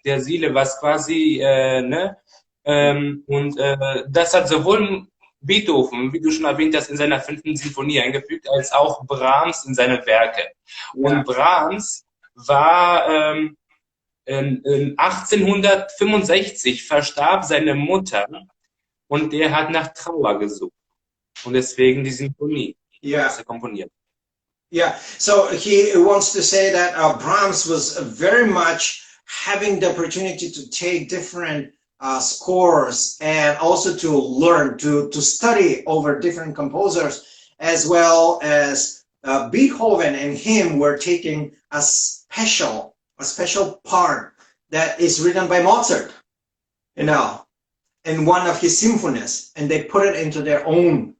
[SPEAKER 1] der Seele, was quasi, das hat sowohl Beethoven, wie du schon erwähnt hast, in seiner 5. Sinfonie eingefügt, als auch Brahms in seine Werke. Und Brahms war in 1865 verstarb seine Mutter und der hat nach Trauer gesucht. Und deswegen die Sinfonie, was er komponiert.
[SPEAKER 2] Yeah, so he wants to say that Brahms was very much having the opportunity to take different scores and also to learn, to study over different composers, as well as Beethoven and him were taking a special part that is written by Mozart, you know, in one of his symphonies, and they put it into their own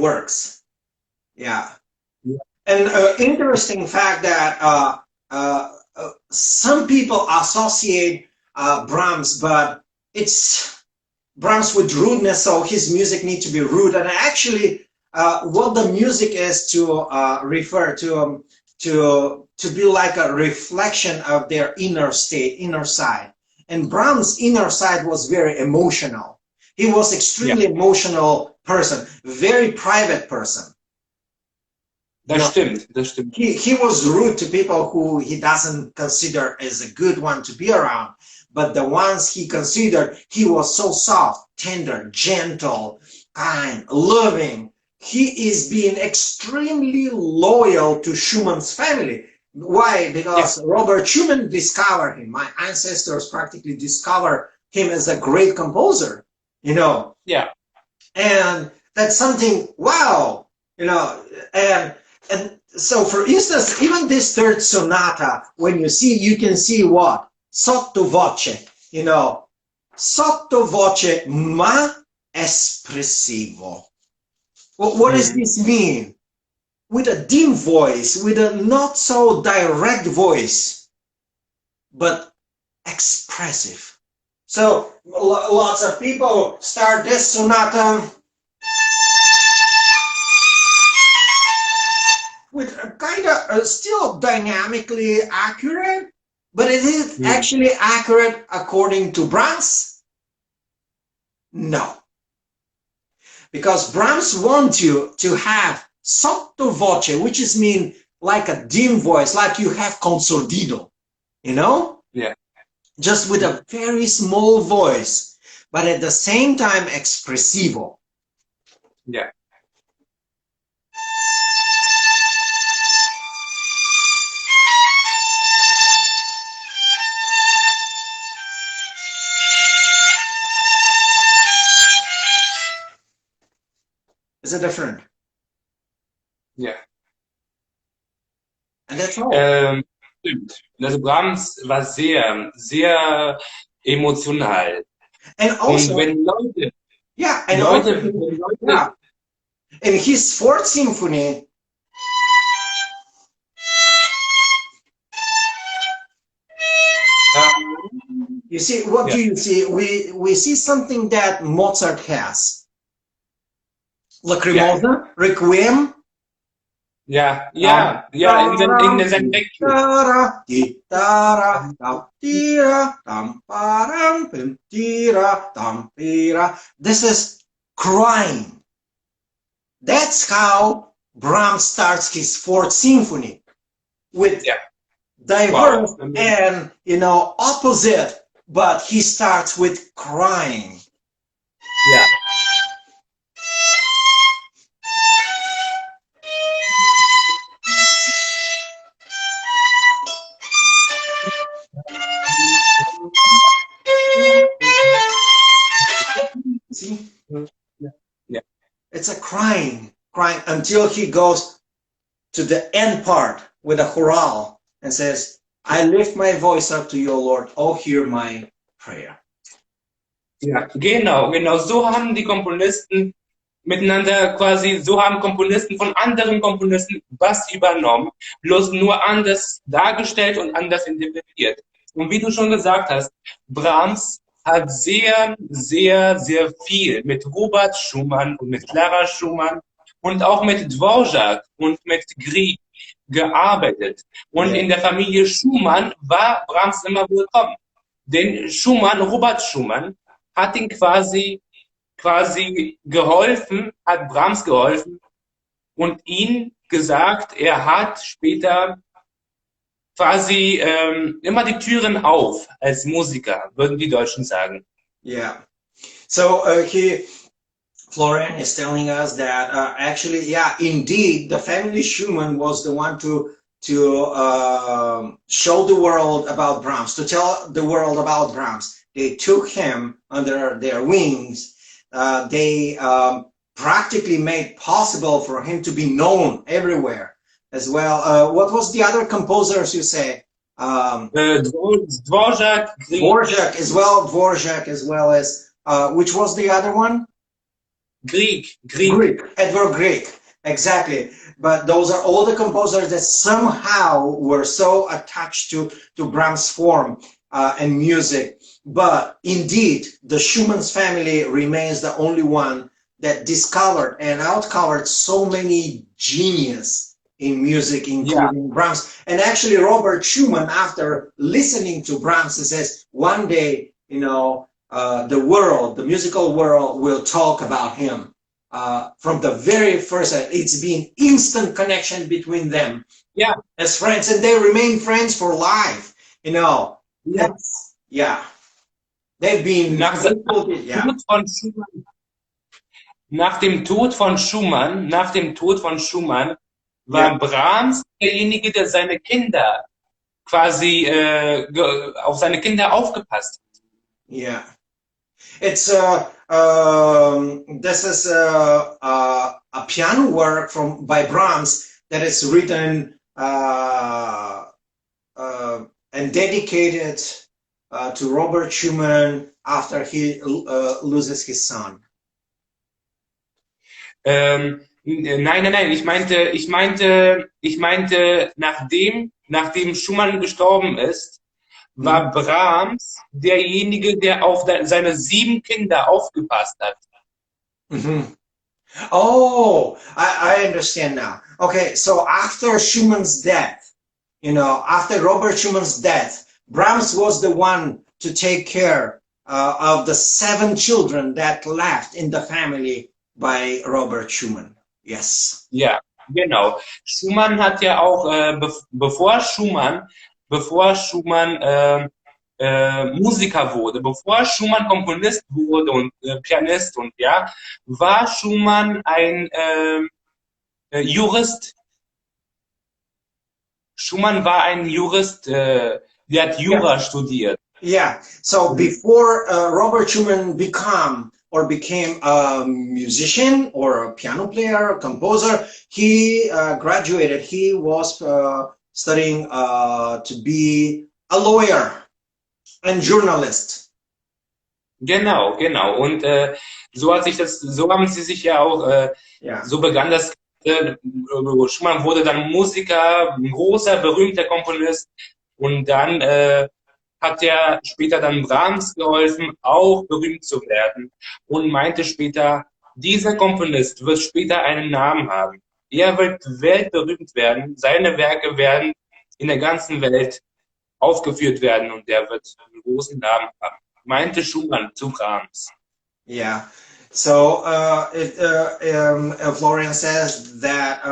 [SPEAKER 2] works. Yeah. And interesting fact that some people associate Brahms, but it's Brahms with rudeness, so his music needs to be rude. And actually, what the music is to refer to be like a reflection of their inner state, inner side. And Brahms' inner side was very emotional. He was extremely emotional person, very private person.
[SPEAKER 1] Das stimmt.
[SPEAKER 2] He was rude to people who he doesn't consider as a good one to be around. But the ones he considered, he was so soft, tender, gentle, kind, loving. He is being extremely loyal to Schumann's family. Why? Because Robert Schumann discovered him. My ancestors practically discovered him as a great composer, you know.
[SPEAKER 1] Yeah.
[SPEAKER 2] And that's something, wow, you know, and so, for instance, even this third sonata, when you can see what? Sottovoce, you know, sottovoce ma espressivo. Well, what does this mean? With a dim voice, with a not so direct voice, but expressive. So, lots of people start this sonata with a kind of still dynamically accurate, but it is actually accurate according to Brahms? No. Because Brahms wants you to have sottovoce, which is mean like a dim voice, like you have consordido, you know?
[SPEAKER 1] Yeah.
[SPEAKER 2] Just with a very small voice, but at the same time expressivo.
[SPEAKER 1] Yeah.
[SPEAKER 2] Is it different?
[SPEAKER 1] Ja.
[SPEAKER 2] And that's all.
[SPEAKER 1] Stimmt. Also Brahms war sehr, sehr emotional.
[SPEAKER 2] And also,
[SPEAKER 1] und wenn Leute,
[SPEAKER 2] in his Fourth Symphony, you see, what do you see? We see something that Mozart has. Lacrimosa, Requiem.
[SPEAKER 1] in der
[SPEAKER 2] This is crying. That's how Brahms starts his Fourth Symphony, with diverse and, you know, opposite, but he starts with crying.
[SPEAKER 1] Yeah.
[SPEAKER 2] See? Yeah. It's a crying until he goes to the end part with a chorale and says, I lift my voice up to you, Lord. Oh, hear my prayer.
[SPEAKER 1] Ja, genau. So haben die Komponisten miteinander so haben Komponisten von anderen Komponisten was übernommen, bloß nur anders dargestellt und anders interpretiert. Und wie du schon gesagt hast, Brahms hat sehr, sehr, sehr viel mit Robert Schumann und mit Clara Schumann und auch mit Dvorak und mit Grieg gearbeitet. Und in der Familie Schumann war Brahms immer willkommen. Denn Robert Schumann, hat ihn quasi geholfen, hat Brahms geholfen und ihn gesagt, er hat später quasi immer die Türen auf als Musiker, würden die Deutschen sagen.
[SPEAKER 2] Yeah. So Florian is telling us that actually, yeah, indeed, the family Schumann was the one to show the world about Brahms, to tell the world about Brahms. They took him under their wings. They practically made possible for him to be known everywhere as well. What was the other composers you say?
[SPEAKER 1] Dvorak,
[SPEAKER 2] Dvorak as well as which was the other one?
[SPEAKER 1] Greek.
[SPEAKER 2] Edward Grieg, exactly. But those are all the composers that somehow were so attached to Brahms' form and music. But indeed, the Schumann's family remains the only one that discovered and outcovered so many genius in music, including Brahms. And actually, Robert Schumann, after listening to Brahms, he says, one day, you know, the musical world will talk about him. From the very first, it's been instant connection between them as friends, and they remain friends for life. You know, they've been
[SPEAKER 1] Nach dem Tod von Schumann war Brahms derjenige, der seine Kinder quasi auf seine Kinder aufgepasst hat.
[SPEAKER 2] Yeah. It's this is a piano work by Brahms that is written and dedicated to Robert Schumann after he loses his son.
[SPEAKER 1] Nein, ich meinte, nachdem Schumann gestorben ist, war Brahms derjenige, der auf seine 7 Kinder aufgepasst hat.
[SPEAKER 2] Oh, I understand now. Okay, so after Schumann's death, you know, after Robert Schumann's death, Brahms was the one to take care of the 7 children that left in the family by Robert Schumann. Yes.
[SPEAKER 1] Ja, genau. Schumann hat ja auch, bevor Schumann Musiker wurde, bevor Schumann Komponist wurde und Pianist und war Schumann ein Jurist. Schumann war ein Jurist, der hat Jura studiert.
[SPEAKER 2] Yeah, so before Robert Schumann became a musician or a piano player, a composer, he graduated. He was studying to be a lawyer and journalist.
[SPEAKER 1] Genau. Und so haben sie sich ja auch, so begann das. Schumann wurde dann Musiker, ein großer, berühmter Komponist, und dann hat er später dann Brahms geholfen, auch berühmt zu werden, und meinte später, dieser Komponist wird später einen Namen haben. Er wird weltberühmt werden, seine Werke werden in der ganzen Welt aufgeführt werden und er wird einen großen Namen haben, meinte Schumann zu Brahms.
[SPEAKER 2] Yeah. So Florian says that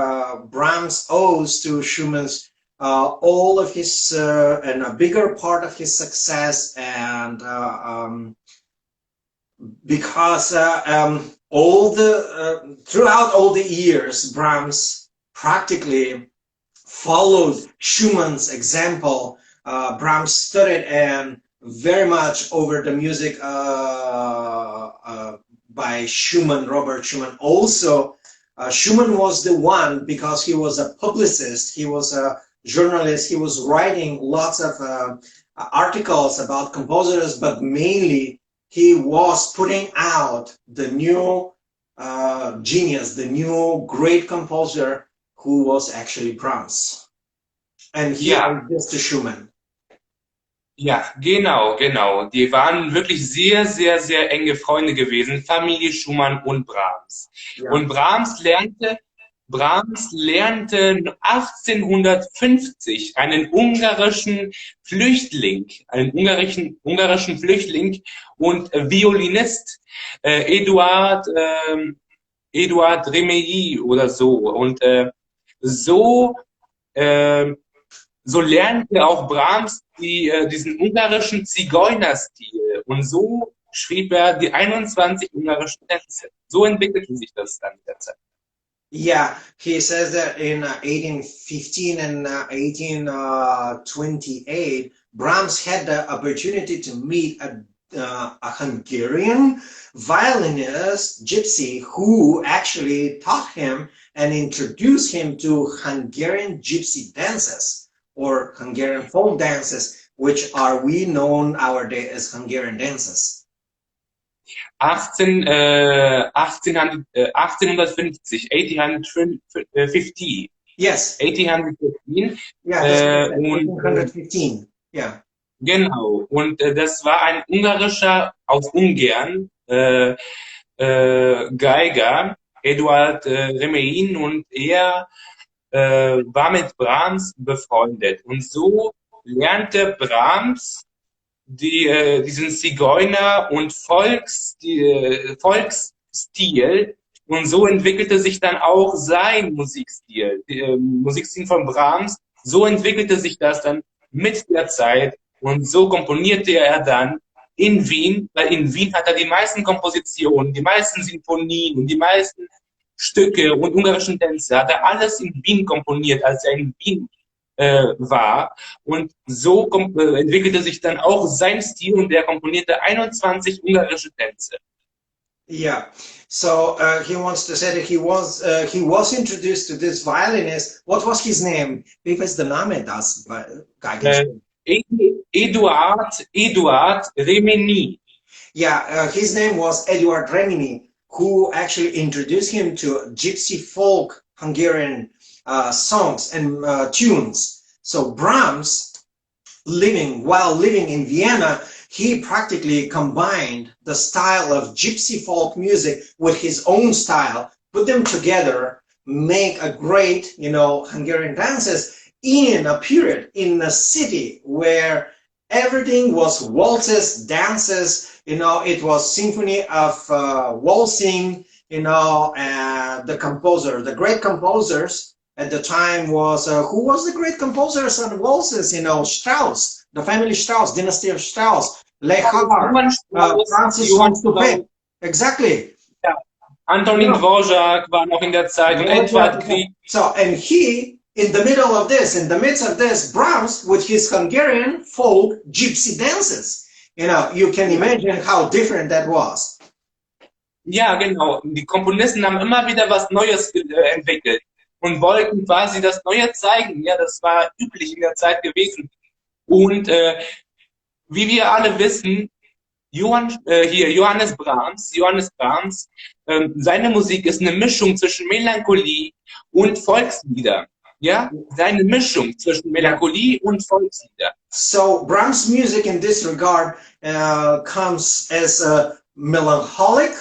[SPEAKER 2] Brahms owes to Schumann's all of his and a bigger part of his success, and because all the throughout all the years, Brahms practically followed Schumann's example. Brahms studied and very much over the music by Schumann, Robert Schumann. Also, Schumann was the one, because he was a publicist, he was a journalist, he was writing lots of articles about composers, but mainly he was putting out the new genius, the new great composer, who was actually Brahms. And he was to Schumann.
[SPEAKER 1] Ja, genau. Die waren wirklich sehr, sehr, sehr enge Freunde gewesen, Familie Schumann und Brahms. Ja. Und Brahms lernte 1850 einen ungarischen Flüchtling und Violinist, Eduard Remilly oder so. Und so so lernte auch Brahms diesen ungarischen Zigeunerstil und so schrieb er die 21 ungarischen Tänze. So entwickelte sich das dann in der Zeit.
[SPEAKER 2] Yeah, he says that in 1815 and 1828, Brahms had the opportunity to meet a Hungarian violinist, Gypsy, who actually taught him and introduced him to Hungarian Gypsy dances or Hungarian folk dances, which are we known nowadays as Hungarian dances.
[SPEAKER 1] 1850, 1850.
[SPEAKER 2] Yes.
[SPEAKER 1] 1815.
[SPEAKER 2] Yeah, that's what I said, 1815. Yeah.
[SPEAKER 1] Genau. Und das war ein ungarischer aus Ungarn, Geiger, Eduard Remein, und er war mit Brahms befreundet. Und so lernte Brahms diesen Zigeuner- und Volksstil, und so entwickelte sich dann auch sein Musikstil, Musikstil von Brahms. So entwickelte sich das dann mit der Zeit und so komponierte er dann in Wien, weil in Wien hat er die meisten Kompositionen, die meisten Sinfonien und die meisten Stücke und ungarischen Tänze, hat er alles in Wien komponiert, als er in Wien war. Und so entwickelte sich dann auch sein Stil und er komponierte 21 ungarische Tänze.
[SPEAKER 2] Yeah, so he wants to say that he was introduced to this violinist. What was his name? Wie ist der Name das?
[SPEAKER 1] Eduard Remini.
[SPEAKER 2] Yeah, his name was Eduard Remini, who actually introduced him to gypsy folk Hungarian songs and tunes. So Brahms, while living in Vienna, he practically combined the style of gypsy folk music with his own style, put them together, make a great, Hungarian dances in a period, in a city where everything was waltzes, dances, it was symphony of waltzing, the great composers at the time was, who was the great composers on waltzes? Strauss, the family Strauss, dynasty of Strauss, Lechar, Francis von Stoppé. Exactly.
[SPEAKER 1] Ja. Antonin Dvorak war noch in der Zeit und Edvard Grieg.
[SPEAKER 2] So, and he, in the midst of this, Brahms with his Hungarian folk gypsy dances. You can imagine how different that was.
[SPEAKER 1] Ja, genau. Die Komponisten haben immer wieder was Neues entwickelt und wollten quasi das Neue zeigen. Ja, das war üblich in der Zeit gewesen. Und wie wir alle wissen, Johannes Brahms, seine Musik ist eine Mischung zwischen Melancholie und Volkslieder. Ja, seine Mischung zwischen Melancholie und Volkslieder.
[SPEAKER 2] So Brahms' music in this regard comes as a melancholic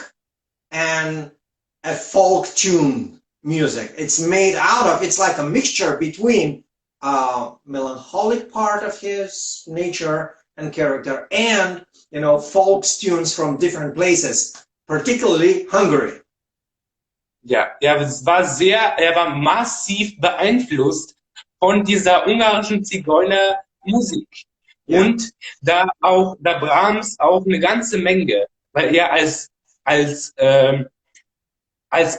[SPEAKER 2] and a folk tune music. It's like a mixture between melancholic part of his nature and character and, folk tunes from different places, particularly Hungary.
[SPEAKER 1] Ja, er war massiv beeinflusst von dieser ungarischen Zigeunermusik. Ja. Und da Brahms auch eine ganze Menge, weil er als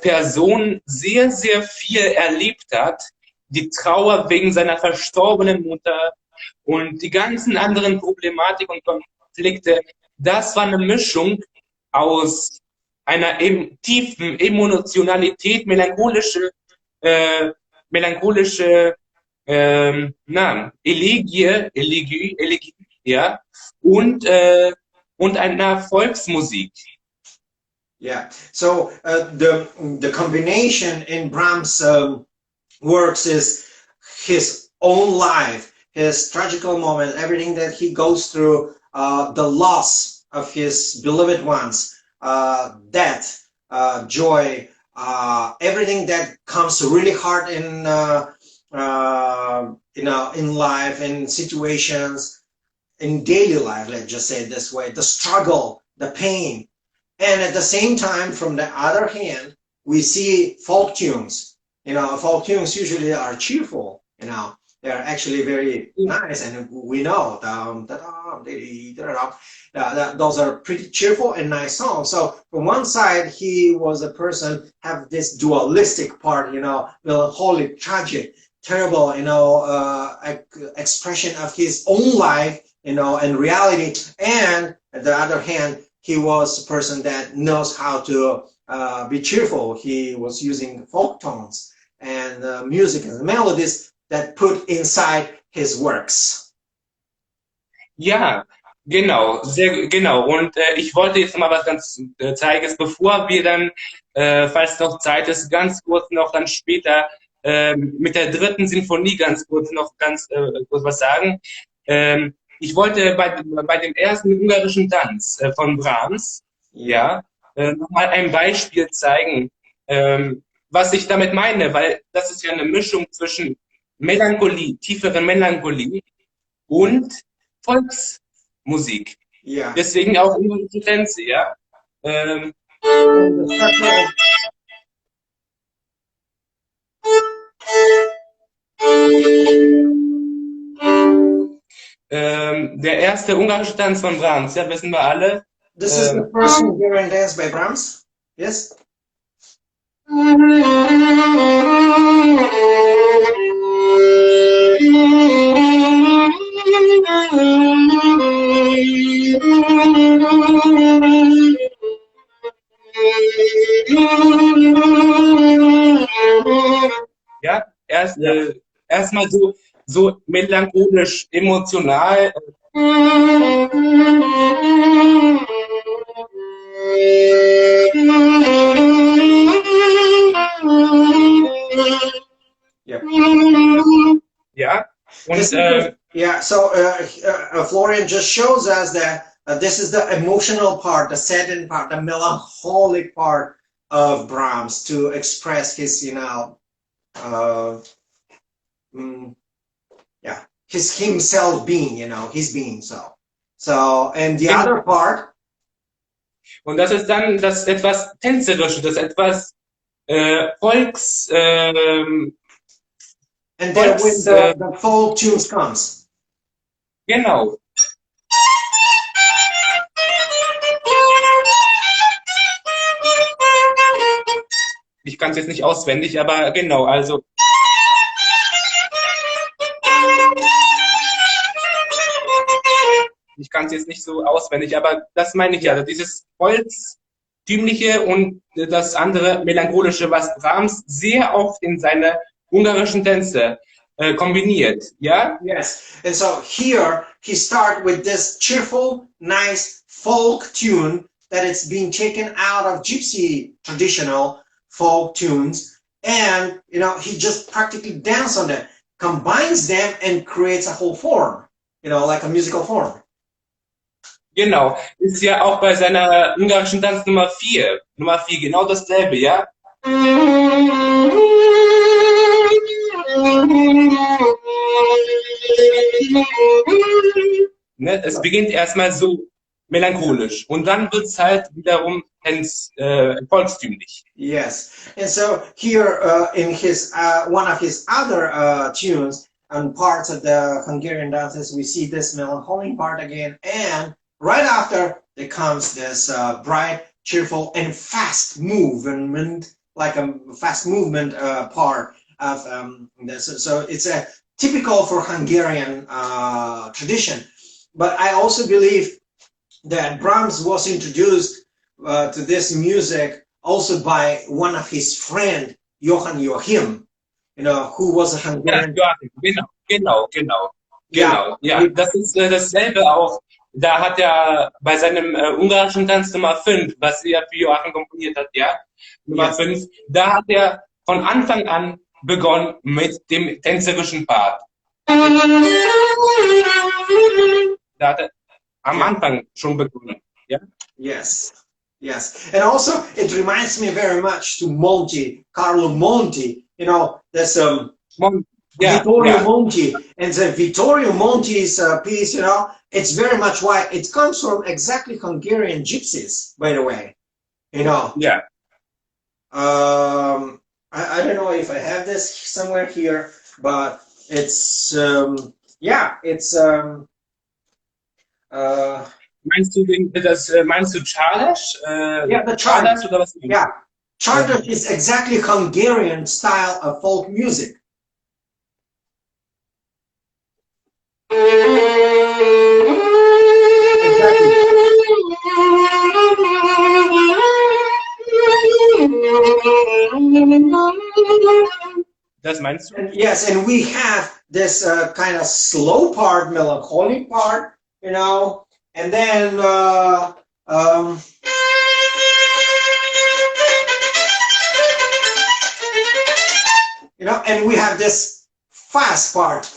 [SPEAKER 1] Person sehr, sehr viel erlebt hat, die Trauer wegen seiner verstorbenen Mutter und die ganzen anderen Problematik und Konflikte, das war eine Mischung aus einer tiefen Emotionalität, melancholische Elegie, ja, und einer Volksmusik.
[SPEAKER 2] Yeah, so the combination in Brahms' works is his own life, his tragical moment, everything that he goes through, the loss of his beloved ones, death, joy, everything that comes really hard in life, in situations, in daily life, let's just say it this way, the struggle, the pain. And at the same time, from the other hand, we see folk tunes. Folk tunes usually are cheerful, They're actually very nice, and we know those are pretty cheerful and nice songs. So from one side, he was a person have this dualistic part, melancholic, tragic, terrible, expression of his own life, and reality. And on the other hand, he was a person that knows how to be cheerful. He was using folk tones and music and melodies that put inside his works.
[SPEAKER 1] Ja, genau, genau. Und ich wollte jetzt mal was ganz Zeiges, bevor wir dann, falls noch Zeit ist, ganz kurz noch dann später mit der dritten Sinfonie ganz kurz noch kurz was sagen. Ich wollte bei dem ersten ungarischen Tanz von Brahms, ja, nochmal ein Beispiel zeigen, was ich damit meine, weil das ist ja eine Mischung zwischen Melancholie, tiefere Melancholie und Volksmusik.
[SPEAKER 2] Yeah.
[SPEAKER 1] Deswegen auch ungarische Tänze, ja. Der erste ungarische Tanz von Brahms, ja, wissen wir alle.
[SPEAKER 2] This is the first Hungarian dance by Brahms. Yes.
[SPEAKER 1] Ja, erstmal so melancholisch, emotional.
[SPEAKER 2] Yep.
[SPEAKER 1] Ja. Und,
[SPEAKER 2] Florian just shows us that this is the emotional part, the saddened part, the melancholic part of Brahms to express his, his himself being, his being so. So, and the other part.
[SPEAKER 1] Und das ist dann das etwas Tänzerische, das etwas Volks.
[SPEAKER 2] And then when the folk tunes comes.
[SPEAKER 1] Genau. Ich kann es jetzt nicht auswendig, aber genau, also. Ich kann es jetzt nicht so auswendig, aber das meine ich ja, dieses Volkstümliche und das andere Melancholische, was Brahms sehr oft in seine ungarischen Tänze kombiniert, ja?
[SPEAKER 2] Yes, and so here he starts with this cheerful, nice folk tune that it's being taken out of gypsy traditional folk tunes, and he just practically dances on them, combines them and creates a whole form, like a musical form.
[SPEAKER 1] Genau, ist ja auch bei seiner ungarischen Tanz Nummer 4 genau dasselbe, ja? Ne, es beginnt erstmal so melancholisch und dann wird es halt wiederum volkstümlich.
[SPEAKER 2] Yes, and so here in his one of his other tunes and parts of the Hungarian dances, we see this melancholic part again, and right after there comes this bright, cheerful, and fast movement, like a fast movement part of this. So it's a typical for Hungarian tradition. But I also believe that Brahms was introduced to this music also by one of his friends, Joachim, who was a Hungarian.
[SPEAKER 1] Ja, genau. Ja, das ist dasselbe auch. Da hat er bei seinem ungarischen Tanz Nummer 5, was er für Joachim komponiert hat, ja, Nummer 5, da hat er von Anfang an begonnen mit dem tänzerischen Part. Da hat er am Anfang schon begonnen, ja?
[SPEAKER 2] Yes. And also it reminds me very much to Carlo Monti, there's Vittorio Monti, and the Vittorio Monti's piece, it's very much why it comes from exactly Hungarian gypsies, by the way,
[SPEAKER 1] Yeah.
[SPEAKER 2] I don't know if I have this somewhere here, but it's yeah, it's
[SPEAKER 1] meinst du Charles?
[SPEAKER 2] yeah, the
[SPEAKER 1] Charles oder was?
[SPEAKER 2] Yeah, Charter is exactly Hungarian style of folk music. Exactly.
[SPEAKER 1] Das meinst du?
[SPEAKER 2] And yes, and we have this kind of slow part, melancholic part, you know, and then you know, and we have this fast part.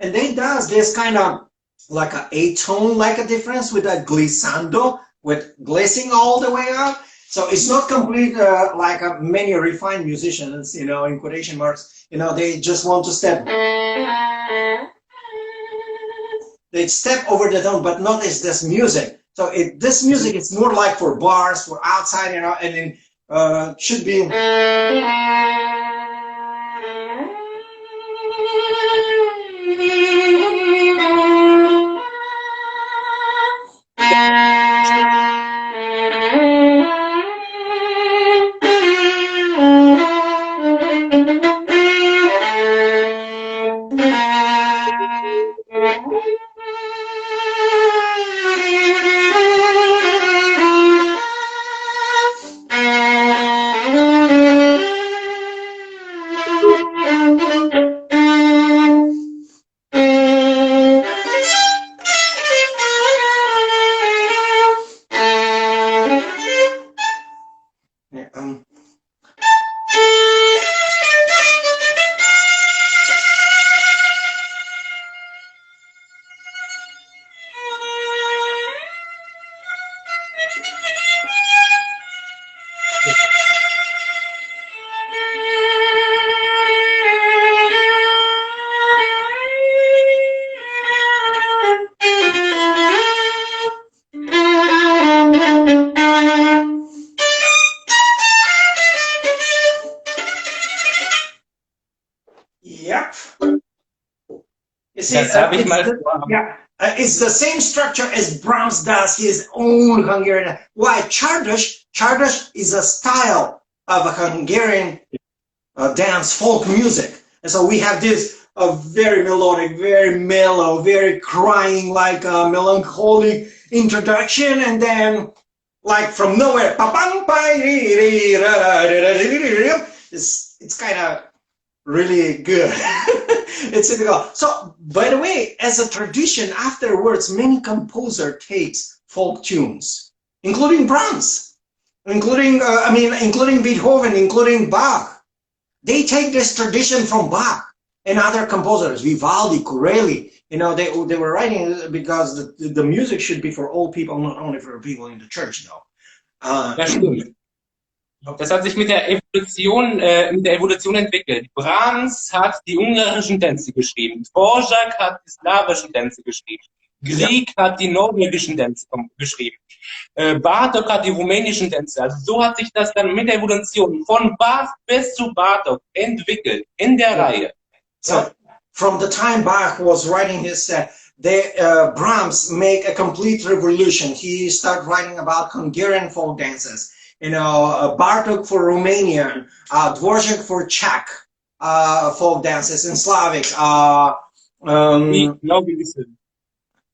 [SPEAKER 2] And then does this kind of like a A-tone, like a difference with a glissando, with glissing all the way up. So it's not complete like many refined musicians, you know, in quotation marks, you know, they just want to step. They step over the tone, but not as this music. So this music is more like for bars, for outside, you know, and then should be. Yep. You see,
[SPEAKER 1] Das habe ich mal
[SPEAKER 2] it's the same structure as Brahms does his own Hungarian. Why Czardas? Czardas is a style of a Hungarian dance folk music, and so we have this very melodic, very mellow, very crying, like a melancholic introduction, and then like from nowhere, it's kind of really good. It's typical. So, by the way, as a tradition, afterwards, many composers takes folk tunes, including Brahms, including including Beethoven, including Bach. They take this tradition from Bach and other composers, Vivaldi, Corelli. You know, they were writing because the music should be for all people, not only for people in the church, though.
[SPEAKER 1] Das stimmt. Das hat sich mit der Evolution entwickelt. Brahms hat die ungarischen Tänze geschrieben. Dvorak hat die slawischen Tänze geschrieben. Grieg hat die norwegischen Tänze geschrieben. Bartók hat die rumänischen Tänze. Also so hat sich das dann mit der Evolution von Bach bis zu Bartók entwickelt in der Reihe.
[SPEAKER 2] So from the time Bach was writing his Brahms make a complete revolution. He started writing about Hungarian folk dances. You know, Bartók for Romanian, Dvorak for Czech folk dances, and Slavic.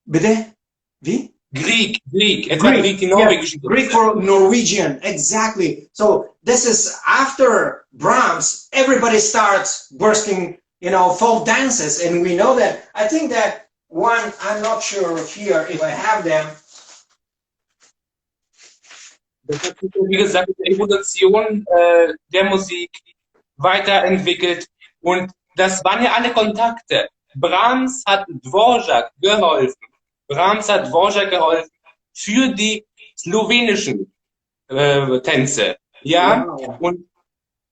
[SPEAKER 2] Bitte? Wie?
[SPEAKER 1] Greek, die norwegischen.
[SPEAKER 2] Yeah, Greek for Norwegian, exactly. So this is after Brahms, everybody starts bursting, you know, folk dances, and we know that. I think that one, I'm not sure here if I have them.
[SPEAKER 1] Das hat sich, wie gesagt, die Evolution der Musik weiterentwickelt. Und das waren ja alle Kontakte. Brahms hat Dvorak geholfen. Für die slowenischen Tänze. Ja, wow. Und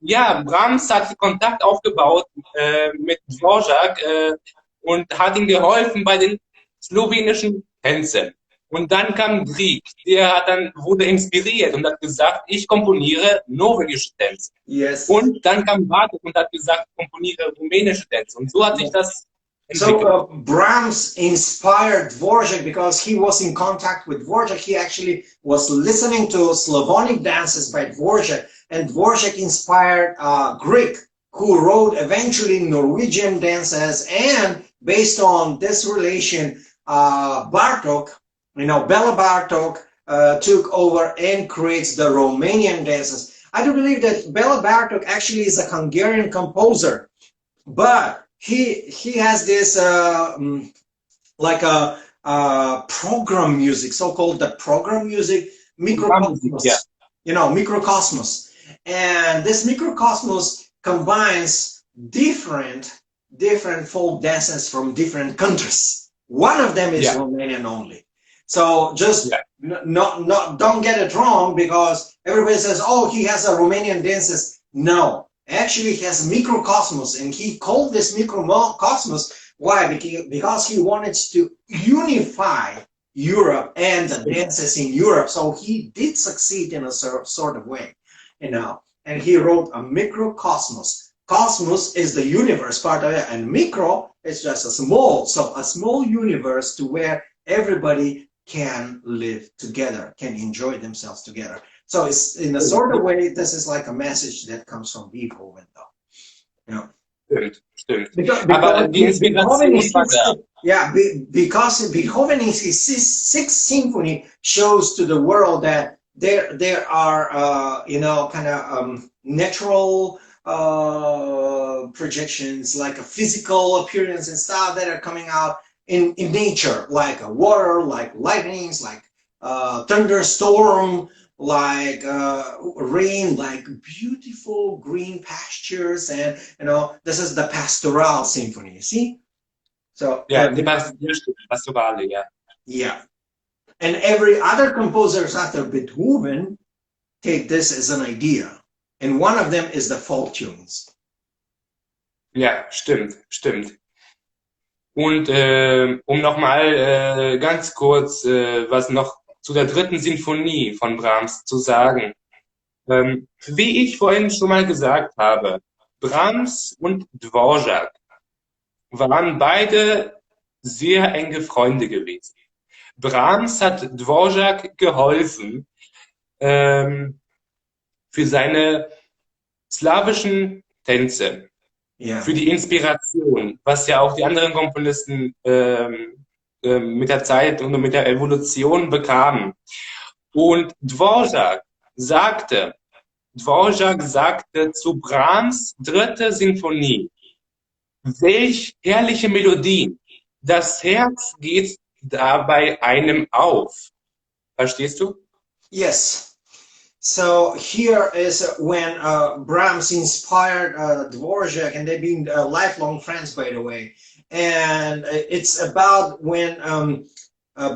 [SPEAKER 1] ja, Brahms hat Kontakt aufgebaut mit Dvorak und hat ihm geholfen bei den slowenischen Tänzen. Und dann kam Grieg, wurde inspiriert und hat gesagt, ich komponiere norwegische Tänze.
[SPEAKER 2] Yes.
[SPEAKER 1] Und dann kam Bartok und hat gesagt, ich komponiere rumänische Tänze. Und so hat sich das entwickelt.
[SPEAKER 2] So Brahms inspired Dvorak because he was in contact with Dvorak. He actually was listening to Slavonic dances by Dvorak, and Dvorak inspired Grieg, who wrote eventually Norwegian dances. And based on this relation, Bartok, Bela Bartok took over and creates the Romanian dances. I do believe that Bela Bartok actually is a Hungarian composer, but he has this like a program music, so-called the program music, microcosmos.
[SPEAKER 1] Yeah.
[SPEAKER 2] Microcosmos, and this microcosmos combines different folk dances from different countries. One of them is Romanian only. So just don't get it wrong, because everybody says, oh, he has a Romanian dances. No, actually he has microcosmos, and he called this microcosmos. Why? Because he wanted to unify Europe and the dances in Europe. So he did succeed in a sort of way, and he wrote a microcosmos. Cosmos is the universe part of it, and micro is just a small universe to where everybody can live together, can enjoy themselves together. So it's in a sort of way, this is like a message that comes from Beethoven, though.
[SPEAKER 1] Stimmt.
[SPEAKER 2] Because Beethoven in his Sixth Symphony shows to the world that there are natural projections, like a physical appearance and stuff that are coming out in nature, like water, like lightnings, like thunderstorm, like rain, like beautiful green pastures, and this is the pastoral symphony. You see? So
[SPEAKER 1] the Pastorale,
[SPEAKER 2] yeah. And every other composers after Beethoven take this as an idea, and one of them is the folk tunes.
[SPEAKER 1] Ja, stimmt. Und um nochmal ganz kurz was noch zu der dritten Sinfonie von Brahms zu sagen. Wie ich vorhin schon mal gesagt habe, Brahms und Dvorak waren beide sehr enge Freunde gewesen. Brahms hat Dvorak geholfen für seine slawischen Tänze.
[SPEAKER 2] Ja.
[SPEAKER 1] Für die Inspiration, was ja auch die anderen Komponisten mit der Zeit und mit der Evolution bekamen. Und Dvorak sagte zu Brahms dritte Sinfonie, welch herrliche Melodien, das Herz geht dabei einem auf. Verstehst du?
[SPEAKER 2] Yes. So here is when Brahms inspired Dvorak, and they've been lifelong friends, by the way. And it's about when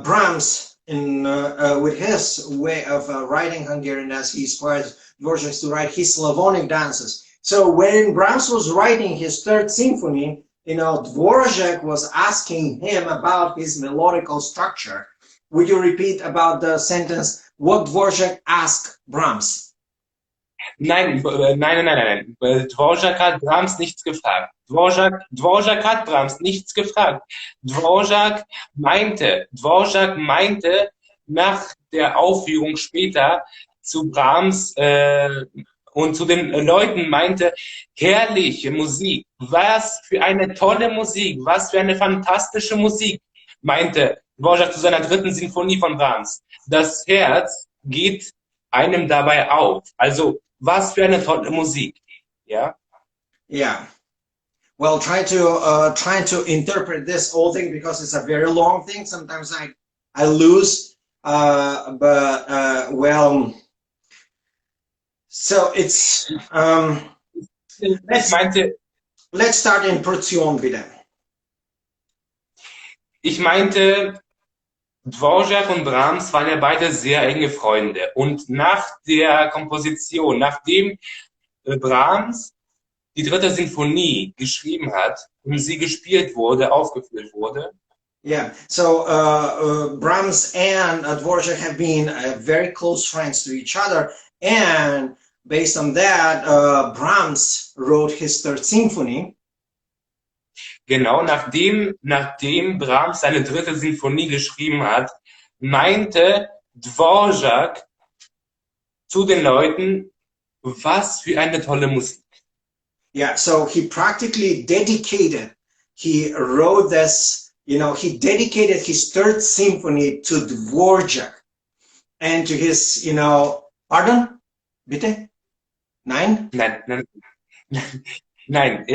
[SPEAKER 2] Brahms, with his way of writing Hungarian, as he inspired Dvorak to write his Slavonic dances. So when Brahms was writing his Third Symphony, Dvorak was asking him about his melodical structure. Would you repeat about the sentence? What Dvorak asked Brahms?
[SPEAKER 1] Nein. Dvorak hat Brahms nichts gefragt. Dvorak hat Brahms nichts gefragt. Dvorak meinte nach der Aufführung später zu Brahms und zu den Leuten meinte, herrliche Musik, was für eine tolle Musik, was für eine fantastische Musik, meinte Dvorak zu seiner dritten Sinfonie von Brahms. Das Herz geht einem dabei auf. Also, was für eine tolle Musik. Ja?
[SPEAKER 2] Yeah. Well, trying to interpret this whole thing, because it's a very long thing. Sometimes I lose. Well, so it's let's start in Portion bitte.
[SPEAKER 1] Ich meinte, Dvorak und Brahms waren ja beide sehr enge Freunde. Und nach der Komposition, nachdem Brahms die dritte Sinfonie geschrieben hat und sie gespielt wurde, aufgeführt wurde,
[SPEAKER 2] Yeah, so Brahms and Dvorak have been very close friends to each other, and based on that, Brahms wrote his Third Symphony.
[SPEAKER 1] Genau, nachdem Brahms seine dritte Sinfonie geschrieben hat, meinte Dvorak zu den Leuten, was für eine tolle Musik.
[SPEAKER 2] Yeah, so he practically dedicated, he wrote this, he dedicated his Third Symphony to Dvorak and to his, pardon? Bitte? Nein?
[SPEAKER 1] Nein, nein,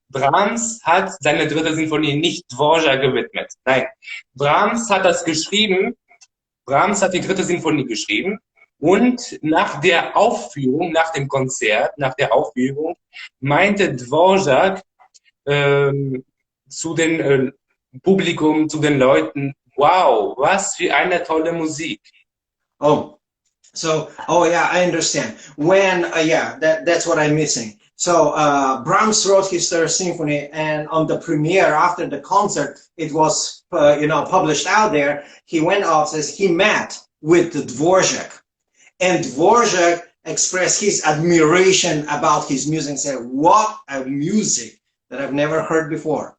[SPEAKER 1] Brahms hat seine dritte Sinfonie nicht Dvorak gewidmet. Nein, Brahms hat das geschrieben, Brahms hat die dritte Sinfonie geschrieben und nach der Aufführung, nach dem Konzert, nach der Aufführung, meinte Dvorak zu den Publikum, zu den Leuten, wow, was für eine tolle Musik.
[SPEAKER 2] Oh, oh yeah, I understand. When, yeah, that's what I'm missing. So Brahms wrote his Third Symphony, and on the premiere after the concert, it was published out there. He went off as he met with Dvorak, and Dvorak expressed his admiration about his music and said, "What a music that I've never heard before."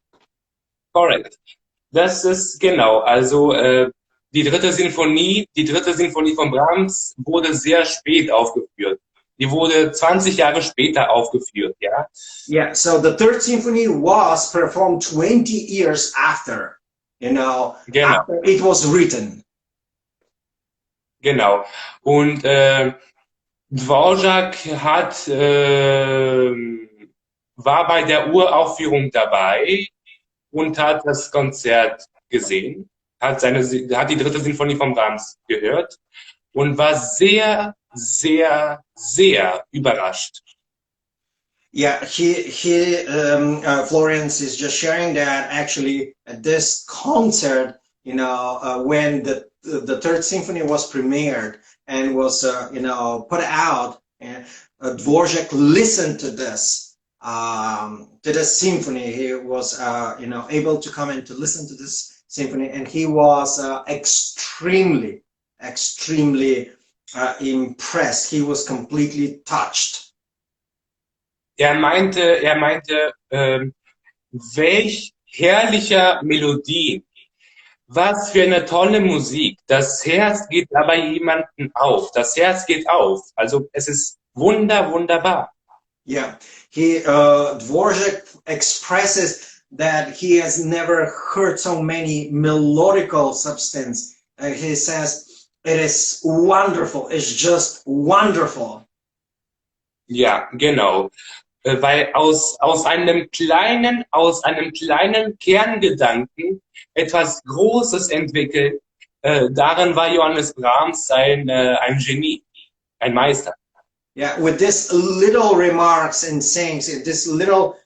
[SPEAKER 1] Correct. Das ist genau. Also die dritte Sinfonie von Brahms wurde sehr spät aufgeführt. Die wurde 20 Jahre später aufgeführt, ja.
[SPEAKER 2] Yeah, so the Third Symphony was performed 20 years after,
[SPEAKER 1] Genau.
[SPEAKER 2] after it was written.
[SPEAKER 1] Genau. Und Dvorak war bei der Uraufführung dabei und hat das Konzert gesehen, hat die dritte Sinfonie von Brahms gehört und war sehr, sehr, sehr überrascht.
[SPEAKER 2] Yeah, Florian is just sharing that actually at this concert, when the Third Symphony was premiered and was, put out, and Dvorak listened to this symphony. He was, able to come and to listen to this symphony, and he was extremely, extremely impressed. He was completely touched.
[SPEAKER 1] Er meinte, welch herrlicher Melodie, was für eine tolle Musik. Das Herz geht dabei jemanden auf. Das Herz geht auf. Also es ist wunderbar.
[SPEAKER 2] Yeah, Dvorak expresses that he has never heard so many melodical substance. He says it is wonderful. It's just wonderful.
[SPEAKER 1] Ja, genau. Weil aus einem kleinen Kerngedanken etwas Großes entwickelt. Darin war Johannes Brahms ein Genie, ein Meister.
[SPEAKER 2] Yeah, with this little remarks and sayings, this little,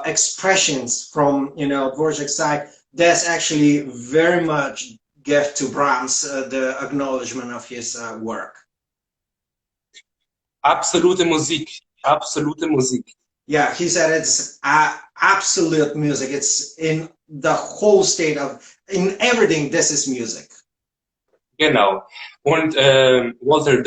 [SPEAKER 2] expressions from, Dvorak's side, that's actually very much give to Brahms the acknowledgement of his work.
[SPEAKER 1] Absolute Musik.
[SPEAKER 2] Yeah, he said it's absolute music. It's in the whole state in everything, this is music.
[SPEAKER 1] Genau. Und Walter,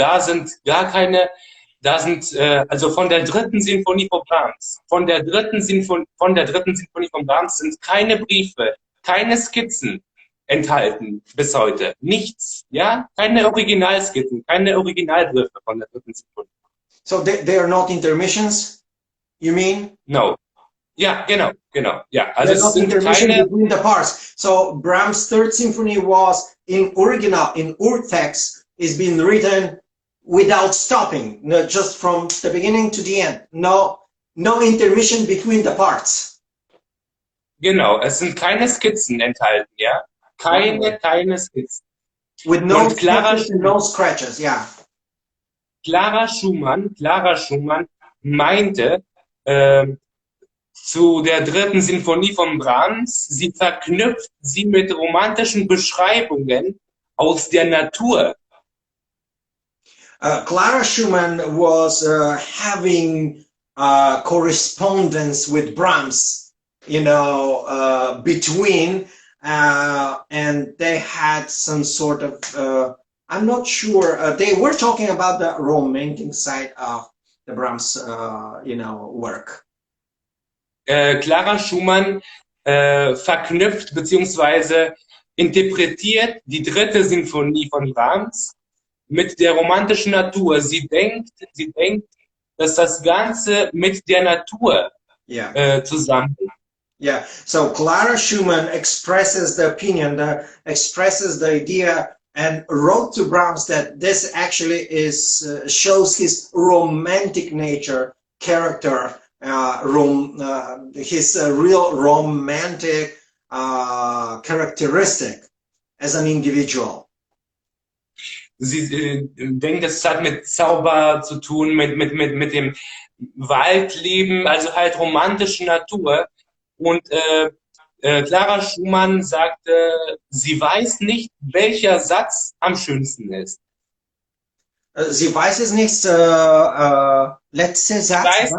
[SPEAKER 1] also von der dritten Sinfonie von Brahms, von der dritten Sinfonie von Brahms sind keine Briefe, keine Skizzen enthalten bis heute. Nichts, ja? Keine Originalskizzen, keine Originalbriefe von der dritten Sinfonie.
[SPEAKER 2] So they are not intermissions, you mean?
[SPEAKER 1] No. Ja, genau. Ja, also
[SPEAKER 2] es sind keine between the parts. So Brahms' Third Symphony was in original, in urtext, is being written without stopping, just from the beginning to the end. No intermission between the parts.
[SPEAKER 1] Genau, es sind keine Skizzen enthalten, ja? Keine Skizzen.
[SPEAKER 2] With no sketches and no scratches, yeah.
[SPEAKER 1] Clara Schumann meinte zu der dritten Sinfonie von Brahms, sie verknüpft sie mit romantischen Beschreibungen aus der Natur.
[SPEAKER 2] Clara Schumann was having correspondence with Brahms, between, and they had some sort of, I'm not sure, they were talking about the romantic side of the Brahms, work.
[SPEAKER 1] Clara Schumann verknüpft bzw. interpretiert die dritte Sinfonie von Brahms mit der romantischen Natur. Sie denkt, dass das Ganze mit der Natur zusammenhängt.
[SPEAKER 2] Yeah, so Clara Schumann expresses the opinion, expresses the idea, and wrote to Brahms that this actually shows his romantic nature, character, his real romantic characteristic as an individual.
[SPEAKER 1] Sie denkt, es hat mit Zauber zu tun, mit dem Waldleben, also halt romantische Natur. Und Clara Schumann sagte, sie weiß nicht, welcher Satz am schönsten ist.
[SPEAKER 2] Sie weiß es nicht, letzter Satz.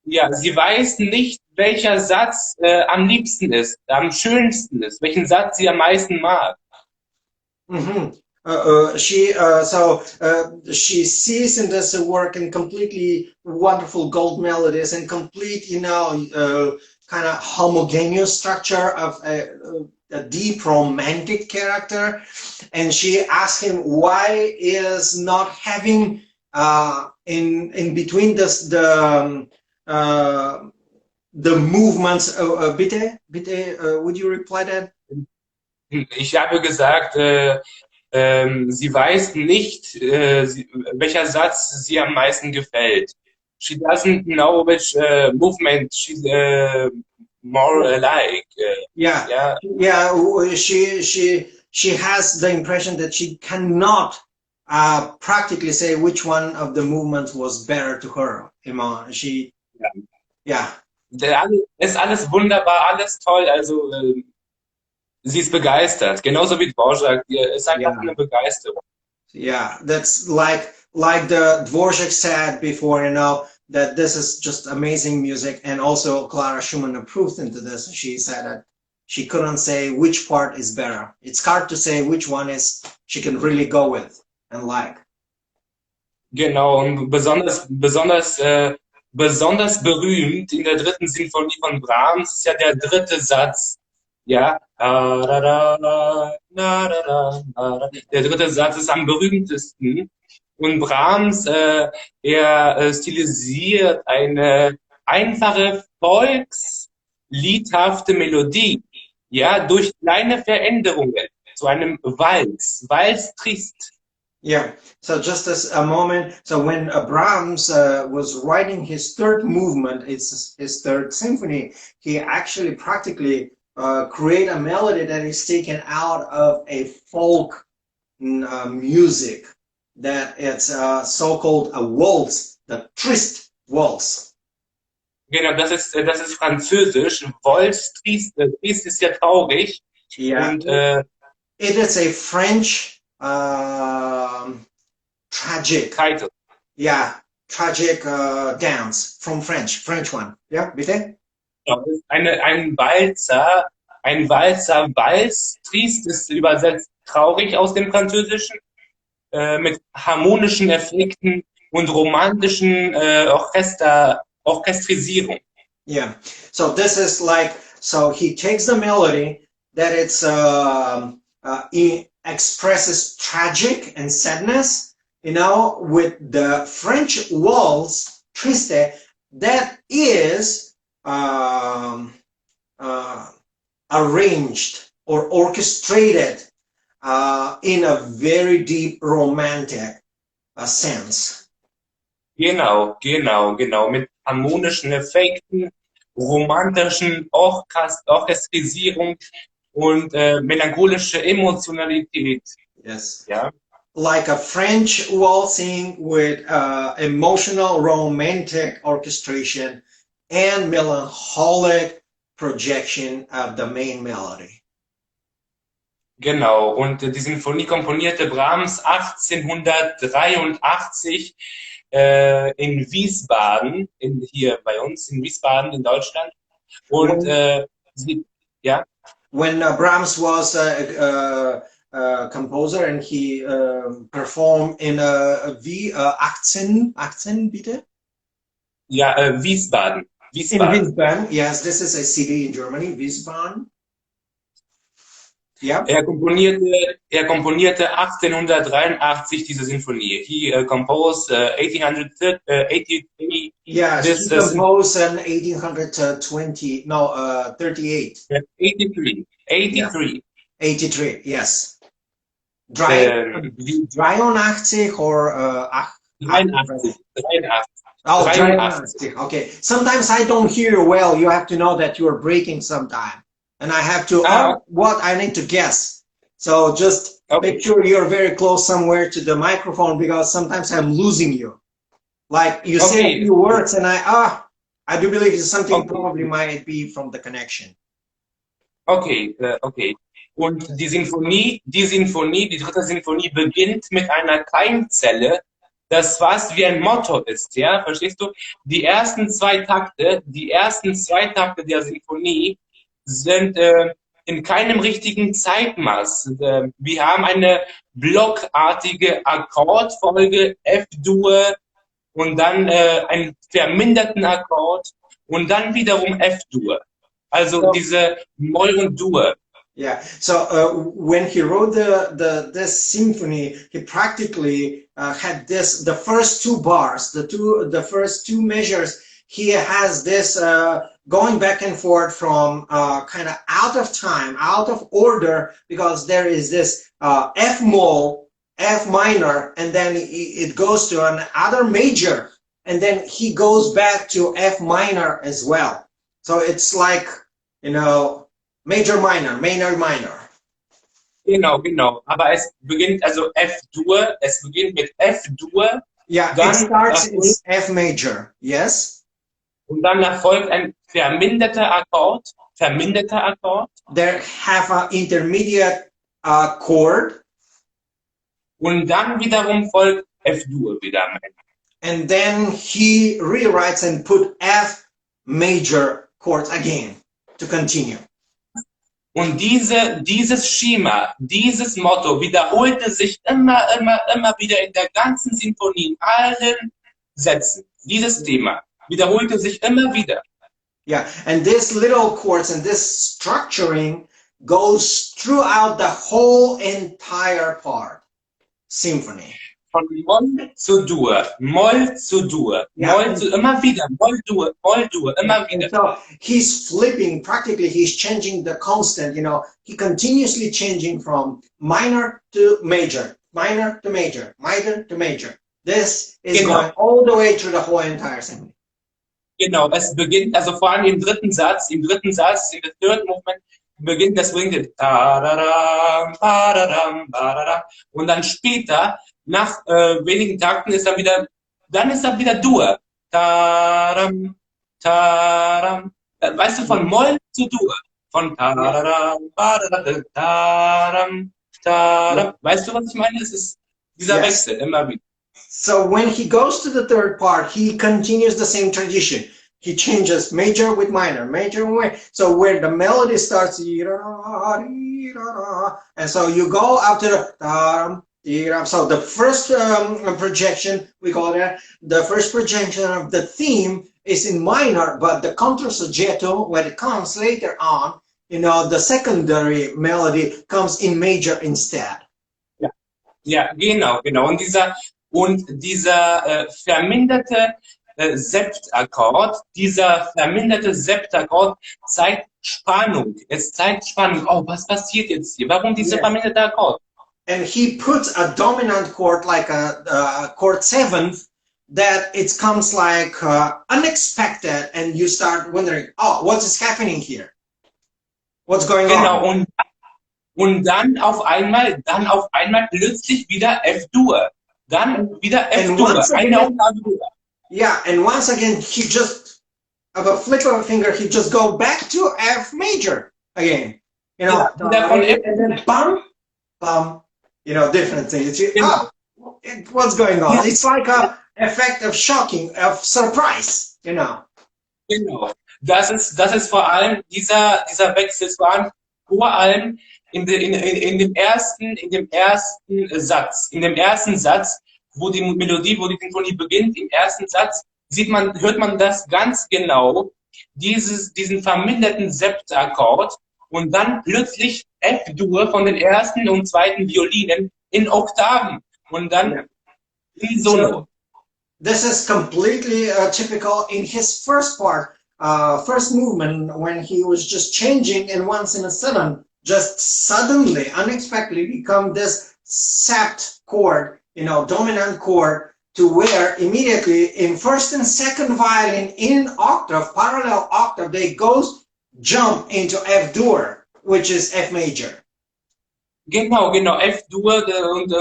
[SPEAKER 1] Sie weiß nicht, welcher Satz am liebsten ist, am schönsten ist, welchen Satz sie am meisten mag.
[SPEAKER 2] She sees in this work in completely wonderful gold melodies and complete, kind of homogeneous structure of a deep romantic character, and she asked him why is not having in between this the movements. Bitte, would you reply that?
[SPEAKER 1] Ich habe gesagt, sie weiß nicht, welcher Satz sie am meisten gefällt. She doesn't know which movement she's more like.
[SPEAKER 2] She has the impression that she cannot practically say which one of the movements was better to her.
[SPEAKER 1] Ist alles wunderbar, alles toll. Also sie ist begeistert, genauso wie Dvorak. Es ist einfach eine Begeisterung.
[SPEAKER 2] Yeah, that's like the Dvorak said before, that this is just amazing music, and also Clara Schumann approved into this. She said that she couldn't say which part is better. It's hard to say which one is she can really go with and like.
[SPEAKER 1] Genau, und besonders berühmt in der dritten Sinfonie von Brahms ist ja der dritte Satz. Ja, der dritte Satz ist am berühmtesten. Und Brahms, er stilisiert eine einfache volksliedhafte Melodie, durch kleine Veränderungen zu einem Walz trist.
[SPEAKER 2] Yeah, so just as a moment, so when Brahms was writing his third movement, it's his third symphony, he actually practically create a melody that is taken out of a folk music, that it's so-called a waltz, the trist waltz.
[SPEAKER 1] Genau, das ist französisch. Waltz, trist ist ja traurig.
[SPEAKER 2] Yeah.
[SPEAKER 1] Und,
[SPEAKER 2] it is a French tragic.
[SPEAKER 1] Title.
[SPEAKER 2] Yeah, tragic dance from French one. Ja, bitte?
[SPEAKER 1] Ein Walzer, Walz, trist ist übersetzt traurig aus dem Französischen, mit harmonischen Effekten und romantischen Orchestrisierung.
[SPEAKER 2] Yeah, so this is like, so he takes the melody that it's it expresses tragic and sadness, with the French waltz triste that is arranged or orchestrated in a very deep romantic sense.
[SPEAKER 1] Genau, mit harmonischen Effekten, romantischen Orchestrisierung und melancholische Emotionalität.
[SPEAKER 2] Yes.
[SPEAKER 1] Ja.
[SPEAKER 2] Like a French waltzing with emotional romantic orchestration and melancholic projection of the main melody.
[SPEAKER 1] Genau, und die Sinfonie komponierte Brahms 1883 in Wiesbaden, hier bei uns in Wiesbaden in Deutschland. Und ja.
[SPEAKER 2] When Brahms was a composer and he performed in Akzen, bitte?
[SPEAKER 1] Ja, Wiesbaden.
[SPEAKER 2] In Wiesbaden, yes, this is a city in Germany, Wiesbaden. Yeah.
[SPEAKER 1] Er komponierte 1883 diese Sinfonie. He composed 1883.
[SPEAKER 2] Yeah, he composed in 1820. No, 38.
[SPEAKER 1] 83. 83.
[SPEAKER 2] Yeah. 83. Yes. 83 or
[SPEAKER 1] 83.
[SPEAKER 2] Oh, 83. Okay. Sometimes I don't hear you well. You have to know that you are breaking sometime. And I have to, what I need to guess. So just make sure you're very close somewhere to the microphone because sometimes I'm losing you. Like you say a few words and I do believe it's something probably might be from the connection.
[SPEAKER 1] Okay. Und die dritte Sinfonie beginnt mit einer Keimzelle, das fast wie ein Motto ist, ja, verstehst du? Die ersten zwei Takte der Sinfonie sind in keinem richtigen Zeitmaß. Wir haben eine blockartige Akkordfolge, F-Dur und dann einen verminderten Akkord und dann wiederum F-Dur. Also diese Moll und Dur.
[SPEAKER 2] Yeah. So when he wrote this symphony, he practically had the first two bars, the first two measures. He has this going back and forth from kind of out of time, out of order, because there is this F moll, F minor, and then it goes to another major, and then he goes back to F minor as well. So it's like, major, minor, minor, minor.
[SPEAKER 1] Genau. Aber es beginnt also F-Dur, es beginnt mit F-Dur.
[SPEAKER 2] Yeah, it starts in F major, yes.
[SPEAKER 1] Und dann erfolgt ein verminderter Akkord.
[SPEAKER 2] They have an intermediate chord.
[SPEAKER 1] Und dann wiederum folgt F-Dur wieder.
[SPEAKER 2] And then he rewrites and put F major chords again to continue.
[SPEAKER 1] Und dieses Schema, dieses Motto wiederholte sich immer wieder in der ganzen Sinfonie, in allen Sätzen. Dieses Thema wiederholte sich immer wieder.
[SPEAKER 2] Yeah, and this little chords and this structuring goes throughout the whole entire part, symphony.
[SPEAKER 1] Von Moll zu Dur, Moll zu Dur, Moll zu, immer wieder, Moll, Dur, immer wieder.
[SPEAKER 2] So he's flipping, practically he's changing the constant, he continuously changing from minor to major, minor to major, minor to major. This is going all the way through the whole entire symphony.
[SPEAKER 1] Genau, es beginnt, also vor allem im dritten Satz, in the third movement, beginnt das bringt und dann später, nach wenigen Takten ist er wieder Dur. Taram, taram. Weißt du, von Moll zu Dur. Von taram, taram, taram. Weißt du, was ich meine? Es ist dieser Wechsel immer wieder.
[SPEAKER 2] So when he goes to the third part, he continues the same tradition. He changes major with minor, major with minor. So where the melody starts, and so you go up to the so the first projection, we call it, the first projection of the theme is in minor, but the controsoggetto, when it comes later on, the secondary melody comes in major instead.
[SPEAKER 1] Ja, genau. Und dieser verminderte Septakkord, zeigt Spannung. Es zeigt Spannung. Oh, was passiert jetzt hier? Warum dieser verminderte Akkord?
[SPEAKER 2] And he puts a dominant chord, like a chord seventh, that it comes like unexpected, and you start wondering, oh, what is happening here? What's going on?
[SPEAKER 1] Genau, und dann auf einmal plötzlich wieder F-Dur. Dann wieder F-Dur. Eine Oktave höher.
[SPEAKER 2] Yeah, and once again, he just, of a flick of a finger, he just go back to F major again. And then bum, different things. What's going on? It's like effect of shocking, of surprise, you know.
[SPEAKER 1] Genau. Das ist vor allem dieser Wechsel vor allem in dem ersten Satz, wo die Melodie, wo die Sinfonie beginnt, im ersten Satz hört man das ganz genau, diesen verminderten Septakkord und dann plötzlich F-Dur von den ersten und zweiten Violinen in Oktaven und dann in Solo.
[SPEAKER 2] So, this is completely typical in his first part, first movement, when he was just changing, and once in a sudden, just suddenly, unexpectedly become this sept chord, you know, dominant chord, to where immediately in first and second violin in octave, parallel octave, they jump into F-Dur, which is F major.
[SPEAKER 1] Genau, F-Dur und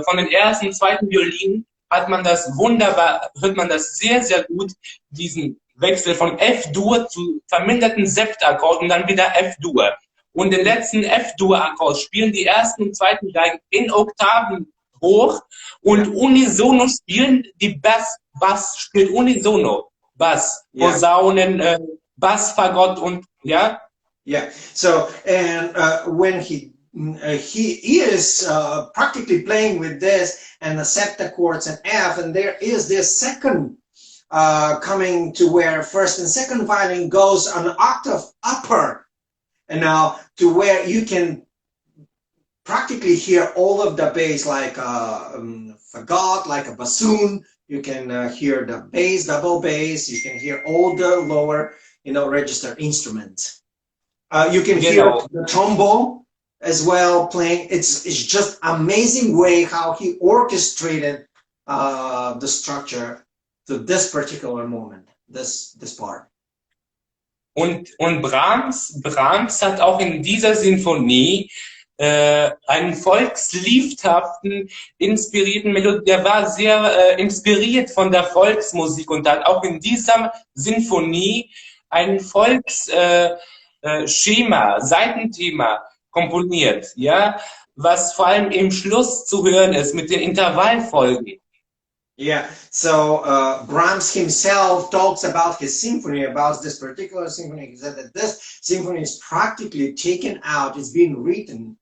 [SPEAKER 1] von den ersten, zweiten Violinen hört man das sehr, sehr gut, diesen Wechsel von F-Dur zu verminderten Septakkord und dann wieder F-Dur. Und den letzten F-Dur-Akkord spielen die ersten und zweiten Geigen in Oktaven hoch und unisono spielen die Bass spielt unisono. Bass, Posaunen, Bass, Fagott und, ja?
[SPEAKER 2] Yeah, so, and when he is practically playing with this and the septachords and F, and there is this second coming to where first and second violin goes an octave upper, and now to where you can practically hear all of the bass, like a fagot, like a bassoon. You can hear the bass, double bass. You can hear all the lower, you know, register instruments. You can hear the trombone as well playing. It's just amazing way how he orchestrated the structure to this particular moment, this part.
[SPEAKER 1] Und Brahms hat auch in dieser Sinfonie einen volksliedhaften, inspirierten Melodie, der war sehr inspiriert von der Volksmusik und hat auch in dieser Sinfonie ein Seitenthema komponiert, ja, was vor allem im Schluss zu hören ist mit den Intervallfolgen.
[SPEAKER 2] Yeah, so Brahms himself talks about his symphony, about this particular symphony. He said that this symphony is practically taken out, it's been written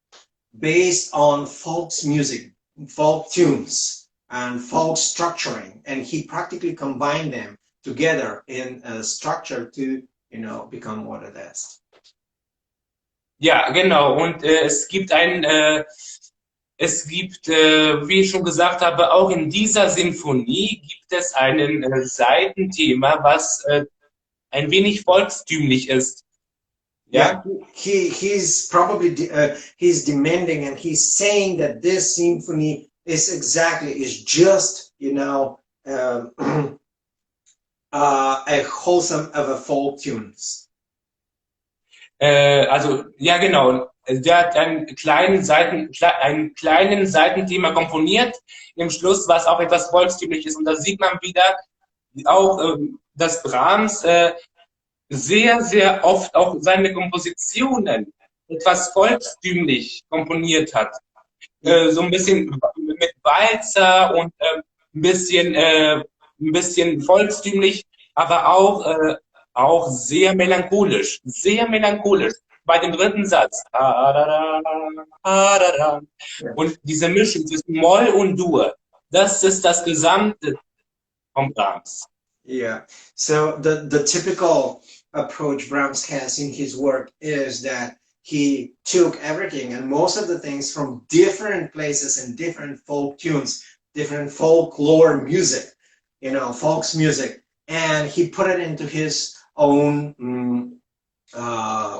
[SPEAKER 2] based on folk music, folk tunes, and folk structuring, and he practically combined them together in a structure to, you know, become what it is.
[SPEAKER 1] Ja, genau. Und es gibt, wie ich schon gesagt habe, auch in dieser Sinfonie gibt es ein Seitenthema, was ein wenig volkstümlich ist.
[SPEAKER 2] Yeah, he's probably he's demanding, and he's saying that this symphony is just, you know, a wholesome of a folk tunes.
[SPEAKER 1] Also, ja genau, der hat einen kleinen Seitenthema komponiert im Schluss, was auch etwas volkstümlich ist. Und da sieht man wieder auch, dass Brahms sehr, sehr oft auch seine Kompositionen etwas volkstümlich komponiert hat. So ein bisschen mit Walzer und ein bisschen volkstümlich, aber auch sehr melancholisch. Bei dem dritten Satz. Und diese Mischung zwischen Moll und Dur, das ist das Gesamte von Brahms.
[SPEAKER 2] Yeah, so the typical approach Brahms has in his work is that he took everything and most of the things from different places and different folk tunes, different folklore music, you know, folks music, and he put it into his own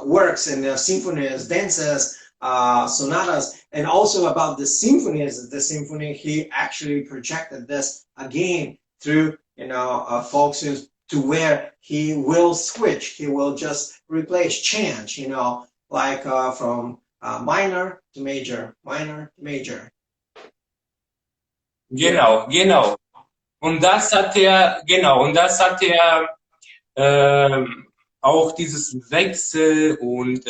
[SPEAKER 2] works and symphonies, dances, sonatas, and also about the symphonies. The symphony, he actually projected this again through, you know, folk tunes, to where he will switch. He will just replace, change, you know, like from minor to major, minor to major.
[SPEAKER 1] Genau. Und das hat er auch dieses Wechsel und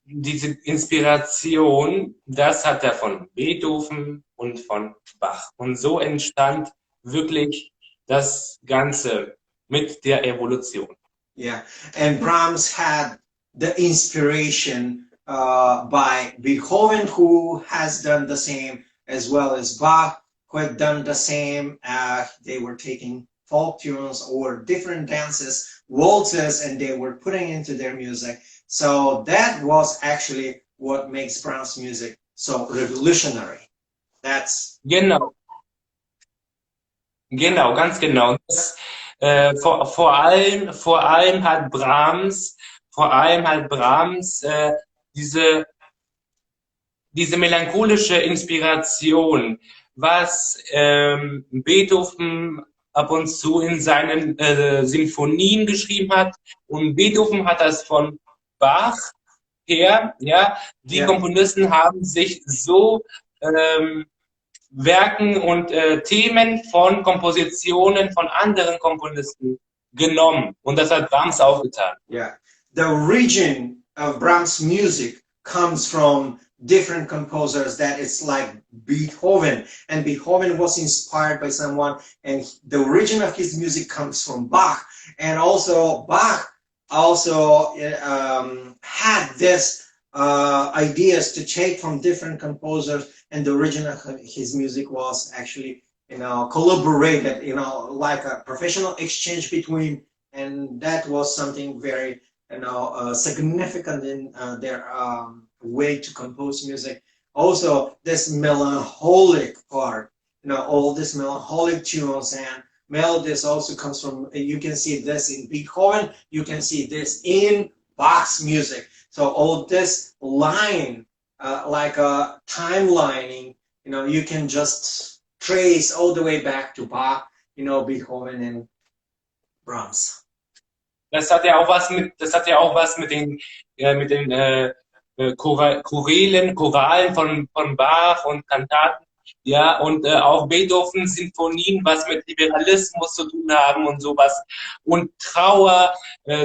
[SPEAKER 1] diese Inspiration, das hat er von Beethoven und von Bach. Und so entstand wirklich das Ganze mit der Evolution.
[SPEAKER 2] Yeah, and Brahms had the inspiration by Beethoven, who has done the same, as well as Bach, who had done the same. They were taking folk tunes or different dances, waltzes, and they were putting into their music. So that was actually what makes Brahms' music so revolutionary. That's
[SPEAKER 1] Genau, genau, ganz genau. Das, vor allem hat Brahms diese diese melancholische Inspiration, was Beethoven ab und zu in seinen Sinfonien geschrieben hat. Und Beethoven hat das von Bach her, ja, die
[SPEAKER 2] yeah,
[SPEAKER 1] Komponisten haben sich so Werken und Themen von Kompositionen von anderen Komponisten genommen. Und das hat Brahms auch getan.
[SPEAKER 2] yeah. The origin of Brahms' music comes from different composers. That it's like Beethoven, and Beethoven was inspired by someone, and the origin of his music comes from Bach, and also Bach also had this ideas to take from different composers, and the origin of his music was actually collaborated, like a professional exchange between, and that was something very significant in their way to compose music. Also, this melancholic part, all these melancholic tunes and melodies also comes from, you can see this in Beethoven, you can see this in Bach's music. So all this line, like a timelining, you can just trace all the way back to Bach, Beethoven and Brahms.
[SPEAKER 1] Das hat ja auch was mit den Choralen von Bach und Kantaten, ja, und auch Beethovens Sinfonien, was mit Liberalismus zu tun haben und sowas. Und Trauer,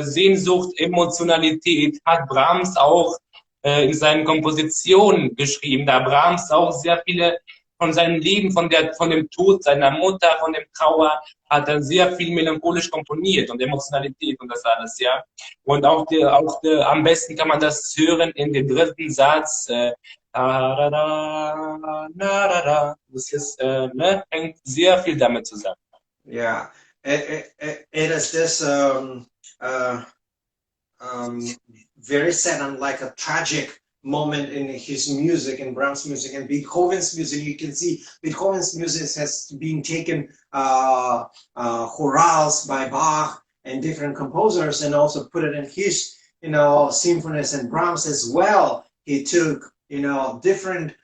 [SPEAKER 1] Sehnsucht, Emotionalität hat Brahms auch in seinen Kompositionen geschrieben. Da Brahms auch sehr viele von seinem Leben, von dem Tod seiner Mutter, von dem Trauer, hat er sehr viel melancholisch komponiert und Emotionalität und das alles, ja. Und am besten kann man das hören in dem dritten Satz. Das ist, hängt sehr viel damit zusammen.
[SPEAKER 2] Yeah, it is this very sad and like a tragic moment in his music, in Brahms' music and Beethoven's music. You can see Beethoven's music has been taken chorales by Bach and different composers, and also put it in his symphonies. And Brahms as well, he took different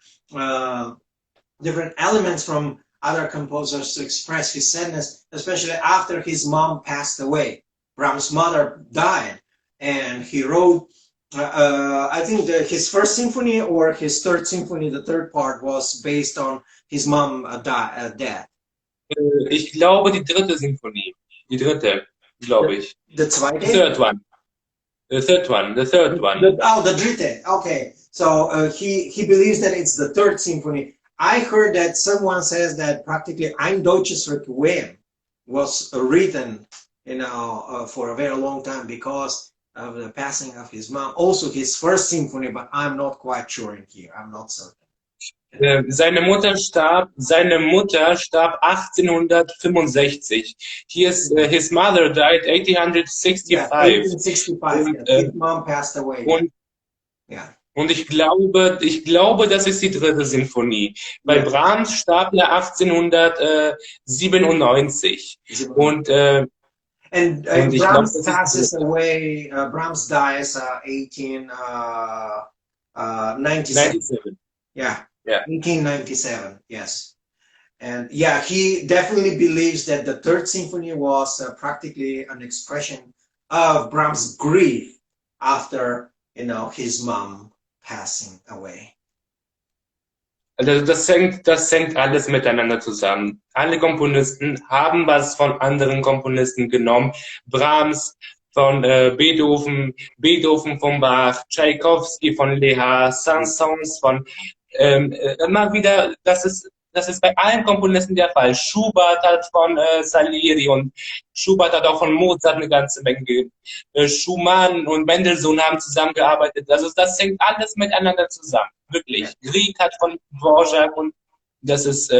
[SPEAKER 2] elements from other composers to express his sadness, especially after his mom passed away. Brahms' mother died, and he wrote I think his first symphony or his third symphony, the third part, was based on his mom death.
[SPEAKER 1] Ich glaube die dritte Sinfonie. Die dritte, glaube ich.
[SPEAKER 2] The zweite?
[SPEAKER 1] The third one. The third one.
[SPEAKER 2] The dritte. Okay. So he believes that it's the third symphony. I heard that someone says that practically Ein deutsches Requiem was written, for a very long time because of the passing of his mom. Also his first symphony, but I'm not quite sure in here. I'm not certain.
[SPEAKER 1] Seine Mutter starb 1865. His mother died 1865.
[SPEAKER 2] Yeah, 1865. His mom passed away.
[SPEAKER 1] Und ich glaube, das ist die dritte Sinfonie. Weil Brahms starb ja 1897.
[SPEAKER 2] And Brahms passes away. Brahms dies 1897. Yeah, 1897. Yes, and he definitely believes that the Third Symphony was practically an expression of Brahms' grief after his mom passing away.
[SPEAKER 1] Also das hängt alles miteinander zusammen. Alle Komponisten haben was von anderen Komponisten genommen. Brahms von Beethoven von Bach, Tschaikowski von Lehar, Saint-Saëns von immer wieder, das ist bei allen Komponisten der Fall. Schubert hat von Salieri und Schubert hat auch von Mozart eine ganze Menge gegeben. Schumann und Mendelssohn haben zusammengearbeitet. Also das hängt alles miteinander zusammen. Wirklich. Grieg hat von Dvorak und das ist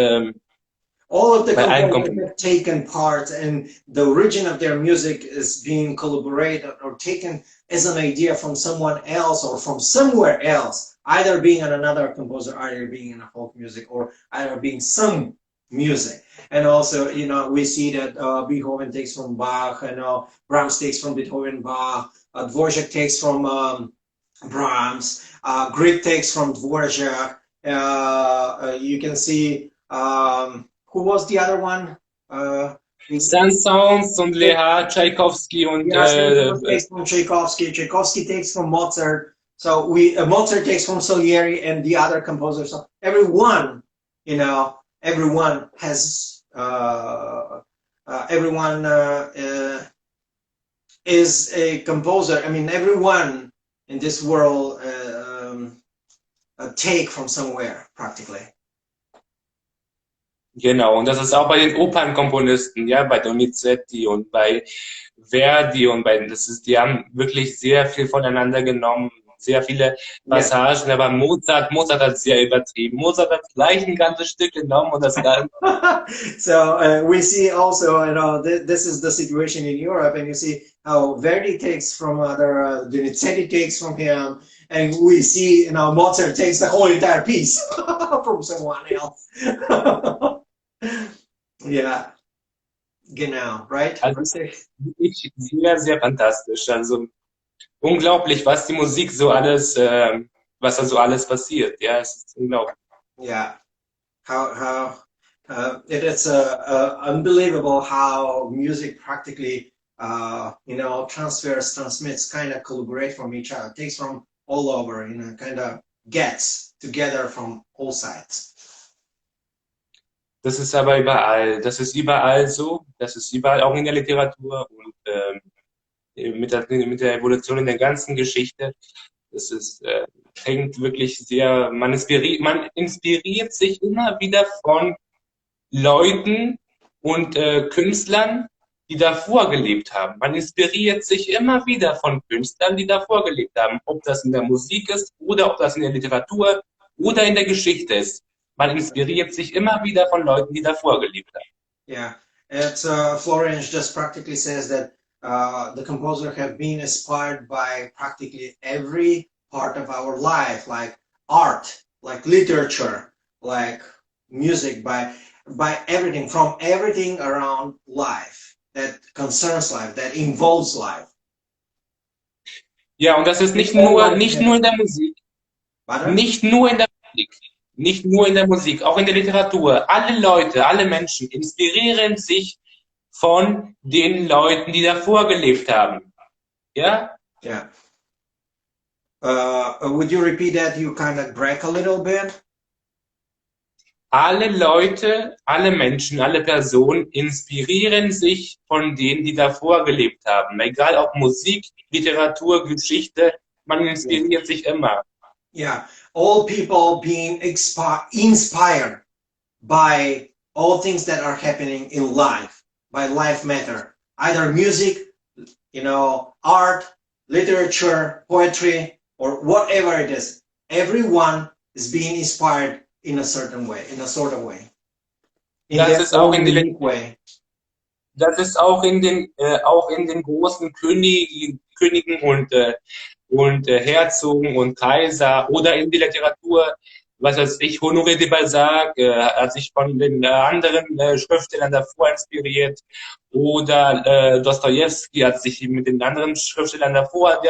[SPEAKER 2] all of the
[SPEAKER 1] bei allen
[SPEAKER 2] composers have taken part, and the origin of their music is being collaborated or taken as an idea from someone else or from somewhere else, either being another composer, either being in a folk music, or either being some music. And also, you know, we see that Beethoven takes from Bach, and Brahms takes from Beethoven, Bach, Dvorak takes from Brahms, Grieg takes from Dvorak. You can see who was the other one?
[SPEAKER 1] Saint-Saëns und Lehar, Tschaikowski und
[SPEAKER 2] takes from Tchaikovsky. Tchaikovsky takes from Mozart. So Mozart takes from Salieri and the other composers. So everyone, you know, everyone has everyone is a composer. I mean, everyone in this world take from somewhere practically.
[SPEAKER 1] Genau, und das ist auch bei den Opernkomponisten, ja, bei Donizetti und bei Verdi und die haben wirklich sehr viel voneinander genommen, sehr viele Passagen, aber Mozart hat sehr übertrieben. Mozart hat gleich ein ganzes Stück genommen und das Ganze.
[SPEAKER 2] So we see also, you know, this is the situation in Europe, and you see how Verdi takes from other, Donizetti takes from him, and we see, you know, Mozart takes the whole entire piece from someone else. Ja, genau, right?
[SPEAKER 1] Also wirklich sehr, sehr fantastisch. Also unglaublich, was die Musik so alles, was da so alles passiert. Ja, es ist unglaublich.
[SPEAKER 2] Yeah, how it is unbelievable how music practically, you know, transmits, kind of collaborate from each other, takes from all over, you know, kind of gets together from all sides.
[SPEAKER 1] Das ist aber überall. Das ist überall so. Das ist überall auch in der Literatur und mit der Evolution in der ganzen Geschichte. Das ist, hängt wirklich sehr, man inspiriert sich immer wieder von Leuten und Künstlern, die davor gelebt haben. Man inspiriert sich immer wieder von Künstlern, die davor gelebt haben. Ob das in der Musik ist oder ob das in der Literatur oder in der Geschichte ist. Man inspiriert sich immer wieder von Leuten, die davor gelebt haben.
[SPEAKER 2] Yeah, it's Florjan just practically says that the composer have been inspired by practically every part of our life, like art, like literature, like music, by everything, from everything around life that concerns life, that involves life.
[SPEAKER 1] Ja, und das ist nicht nur in der Musik, nicht nur in der Musik, auch in der Literatur. Alle Leute, alle Menschen inspirieren sich von den Leuten, die davor gelebt haben. Ja?
[SPEAKER 2] Yeah. Would you repeat that? You kind of break a little bit.
[SPEAKER 1] Alle Leute, alle Menschen, alle Personen inspirieren sich von denen, die davor gelebt haben. Egal ob Musik, Literatur, Geschichte, man inspiriert sich immer.
[SPEAKER 2] Yeah, all people being inspired by all things that are happening in life, by life matter. Either music, you know, art, literature, poetry, or whatever it is. Everyone is being inspired in a certain way, in a sort of way.
[SPEAKER 1] Das ist auch in den
[SPEAKER 2] way.
[SPEAKER 1] Das ist auch in den großen Königen und Herzogen und Kaiser oder in die Literatur, was weiß ich, Honoré de Balzac hat sich von den anderen Schriftstellern davor inspiriert oder Dostojewski hat sich mit den anderen Schriftstellern davor,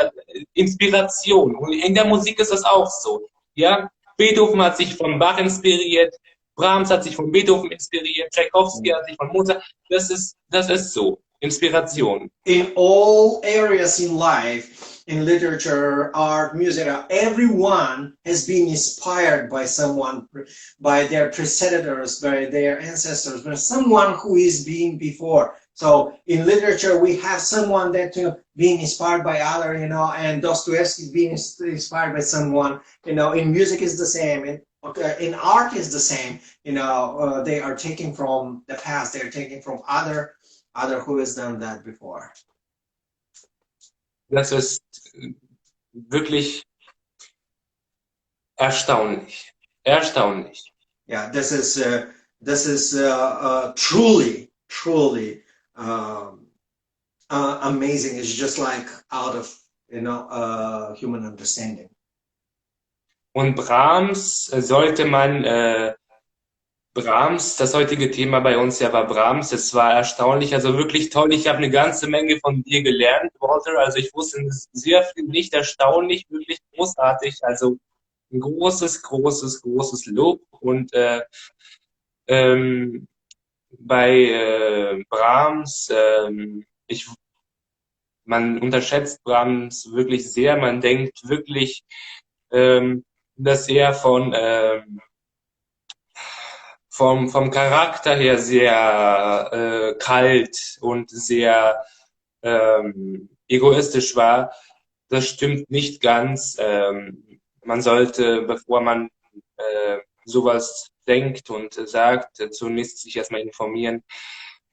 [SPEAKER 1] Inspiration. Und in der Musik ist das auch so. Ja, Beethoven hat sich von Bach inspiriert, Brahms hat sich von Beethoven inspiriert, Tchaikovsky hat sich von Mozart. Das ist so. Inspiration.
[SPEAKER 2] In all areas in life, in literature, art, music, everyone has been inspired by someone, by their predecessors, by their ancestors, by someone who is being before. So in literature, we have someone that being inspired by other, and Dostoevsky being inspired by someone, in music is the same, in art is the same, they are taking from the past, they are taking from other who has done that before.
[SPEAKER 1] Das ist wirklich erstaunlich. Erstaunlich.
[SPEAKER 2] Yeah, this is truly, truly amazing. It's just like out of human understanding.
[SPEAKER 1] Und Brahms sollte man, Brahms, das heutige Thema bei uns ja war Brahms, es war erstaunlich, also wirklich toll. Ich habe eine ganze Menge von dir gelernt, Walter. Also ich wusste sehr viel, nicht erstaunlich, wirklich großartig. Also ein großes, großes, großes Lob. Und bei Brahms, man unterschätzt Brahms wirklich sehr. Man denkt wirklich, dass er vom Charakter her sehr kalt und sehr egoistisch war. Das stimmt nicht ganz. Man sollte, bevor man sowas denkt und sagt, zunächst sich erstmal informieren.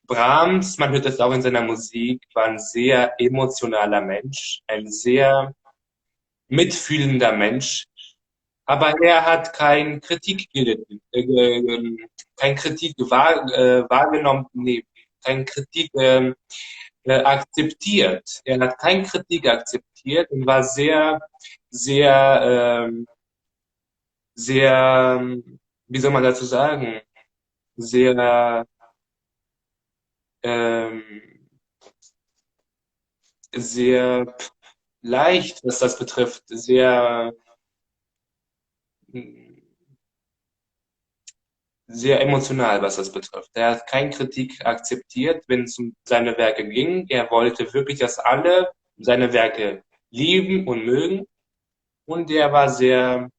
[SPEAKER 1] Brahms, man hört das auch in seiner Musik, war ein sehr emotionaler Mensch, ein sehr mitfühlender Mensch, aber er hat keine Kritik gelitten, keine Kritik wahrgenommen, nee, keine Kritik akzeptiert. Er hat keine Kritik akzeptiert und war sehr, sehr, sehr, wie soll man dazu sagen, sehr, sehr leicht, was das betrifft, sehr, sehr emotional, was das betrifft. Er hat keine Kritik akzeptiert, wenn es um seine Werke ging. Er wollte wirklich, dass alle seine Werke lieben und mögen. Und er war sehr,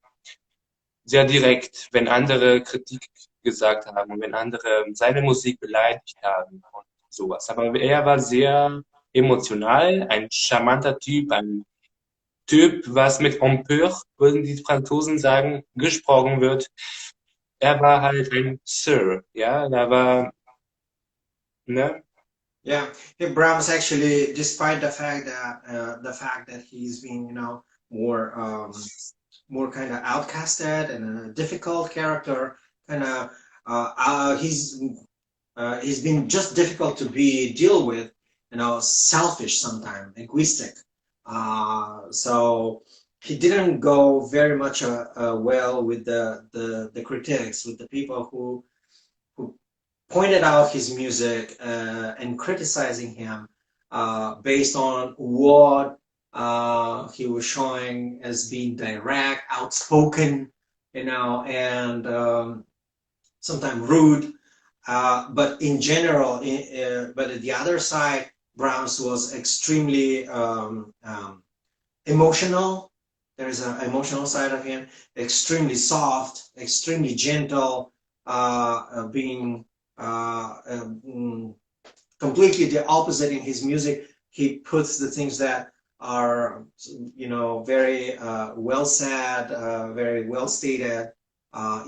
[SPEAKER 1] sehr direkt, wenn andere Kritik gesagt haben und wenn andere seine Musik beleidigt haben und sowas. Aber er war sehr emotional, ein charmanter Typ, ein Typ, was mit Empeur, würden die Franzosen sagen, gesprochen wird. Er war halt ein Sir, ja, er war, ne?
[SPEAKER 2] Yeah, Brahms actually, despite the fact that he's been, more kind of outcasted and a difficult character, kind of, he's been just difficult to deal with, selfish sometimes, egoistic. So he didn't go very much well with the critics, with the people who pointed out his music and criticizing him based on what he was showing as being direct, outspoken, and sometimes rude. But in general, but at the other side, Brahms was extremely emotional. There's an emotional side of him, extremely soft, extremely gentle, being completely the opposite in his music. He puts the things that are, very well said, very well stated.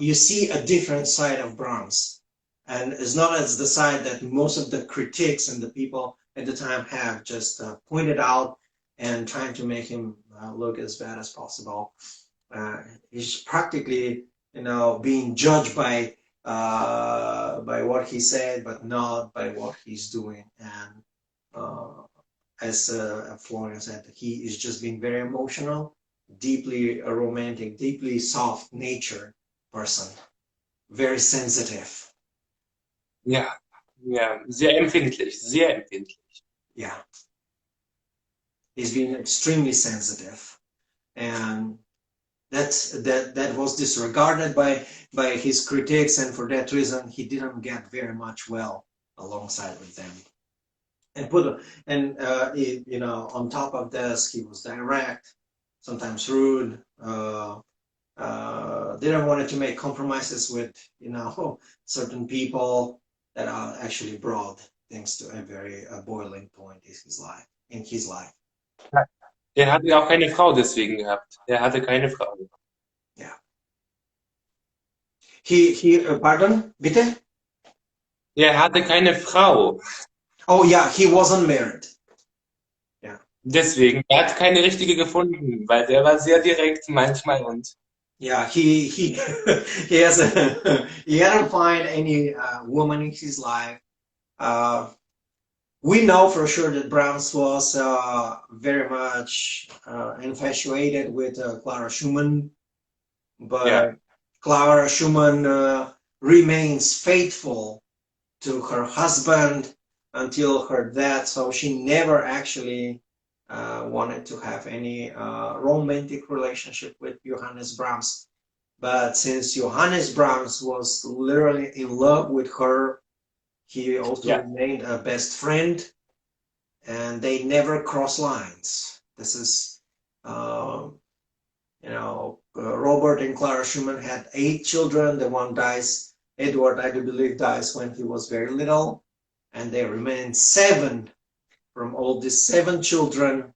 [SPEAKER 2] You see a different side of Brahms, and it's not as the side that most of the critics and the people at the time have just pointed out and trying to make him look as bad as possible. He's practically, being judged by what he said, but not by what he's doing. And as Florian said, he is just being very emotional, deeply romantic, deeply soft-natured person, very sensitive.
[SPEAKER 1] Ja, ja, sehr empfindlich, sehr empfindlich.
[SPEAKER 2] Yeah, he's been extremely sensitive, and that was disregarded by his critics, and for that reason he didn't get very much well alongside with them. And on top of this, he was direct, sometimes rude, didn't want to make compromises with certain people that actually brought things to a very boiling point in his life.
[SPEAKER 1] Der hatte ja auch keine Frau deswegen gehabt. Der hatte keine Frau.
[SPEAKER 2] Yeah. Pardon, bitte?
[SPEAKER 1] Er hatte keine Frau.
[SPEAKER 2] Oh yeah, he wasn't married. Yeah.
[SPEAKER 1] Deswegen, er hat keine richtige gefunden, weil der war sehr direkt manchmal und
[SPEAKER 2] Yeah, he he has he hadn't find any woman in his life. Uh, we know for sure that Brahms was very much infatuated with Clara Schumann,
[SPEAKER 1] ja,
[SPEAKER 2] but Clara Schumann remains faithful to her husband until her death, so she never actually wanted to have any romantic relationship with Johannes Brahms. But since Johannes Brahms was literally in love with her, he also
[SPEAKER 1] ja.
[SPEAKER 2] remained a best friend, and they never cross lines. This is, Robert and Clara Schumann had 8 children. The one dies, Edward, I do believe, dies when he was very little, and there remain 7. From all these 7 children,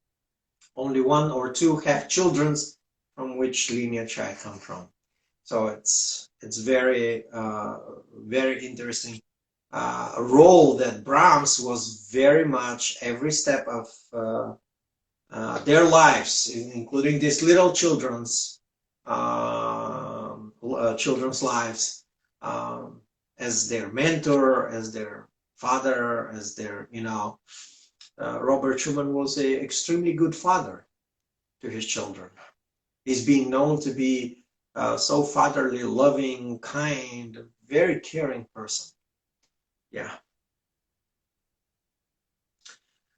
[SPEAKER 2] only 1 or 2 have children from which lineage I come from. So it's very very interesting role that Brahms was very much every step of their lives, including these little children's lives, as their mentor, as their father, as their Robert Schumann was an extremely good father to his children. He's been known to be so fatherly, loving, kind, very caring person. Yeah.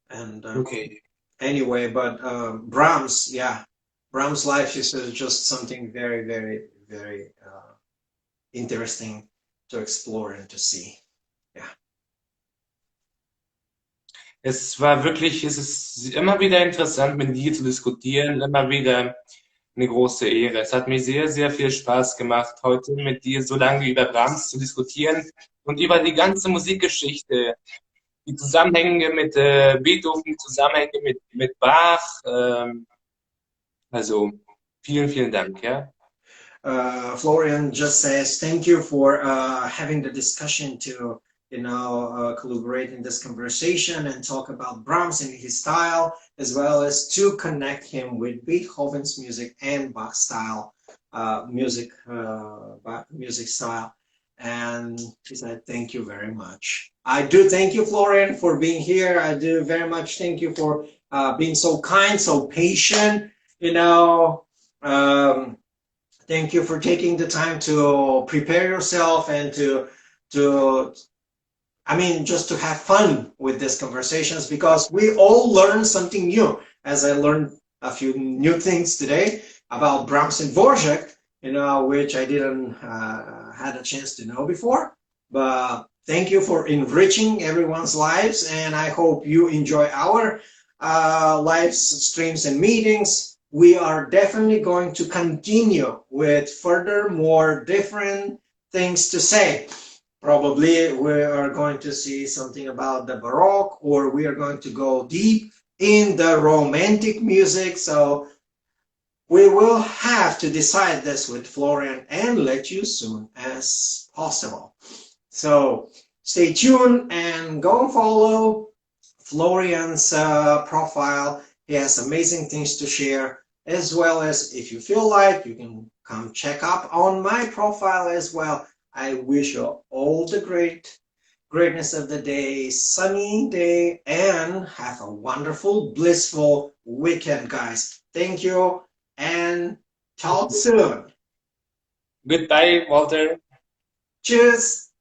[SPEAKER 2] And
[SPEAKER 1] Okay.
[SPEAKER 2] anyway, but Brahms, yeah, Brahms' life is just something very, very, very interesting to explore and to see. Yeah.
[SPEAKER 1] Es war wirklich, es ist immer wieder interessant, mit dir zu diskutieren, immer wieder eine große Ehre. Es hat mir sehr, sehr viel Spaß gemacht, heute mit dir so lange über Brahms zu diskutieren und über die ganze Musikgeschichte, die Zusammenhänge mit Beethoven, die Zusammenhänge mit Bach. Also vielen, vielen Dank, ja.
[SPEAKER 2] Florian just says thank you for having the discussion to collaborate in this conversation and talk about Brahms and his style, as well as to connect him with Beethoven's music and Bach style music style. And he said thank you very much. I do thank you, Florian, for being here. I do very much thank you for being so kind, so patient. Thank you for taking the time to prepare yourself and just to have fun with these conversations, because we all learn something new, as I learned a few new things today about Brahms and Dvorak, which I didn't had a chance to know before. But thank you for enriching everyone's lives, and I hope you enjoy our live streams and meetings. We are definitely going to continue with further more different things to say. Probably we are going to see something about the Baroque, or we are going to go deep in the Romantic music. So we will have to decide this with Florian and let you soon as possible. So stay tuned and go and follow Florian's profile. He has amazing things to share, as well as if you feel like you can come check up on my profile as well. I wish you all the greatness of the day, sunny day, and have a wonderful, blissful weekend, guys. Thank you, and talk soon.
[SPEAKER 1] Goodbye, Walter.
[SPEAKER 2] Cheers.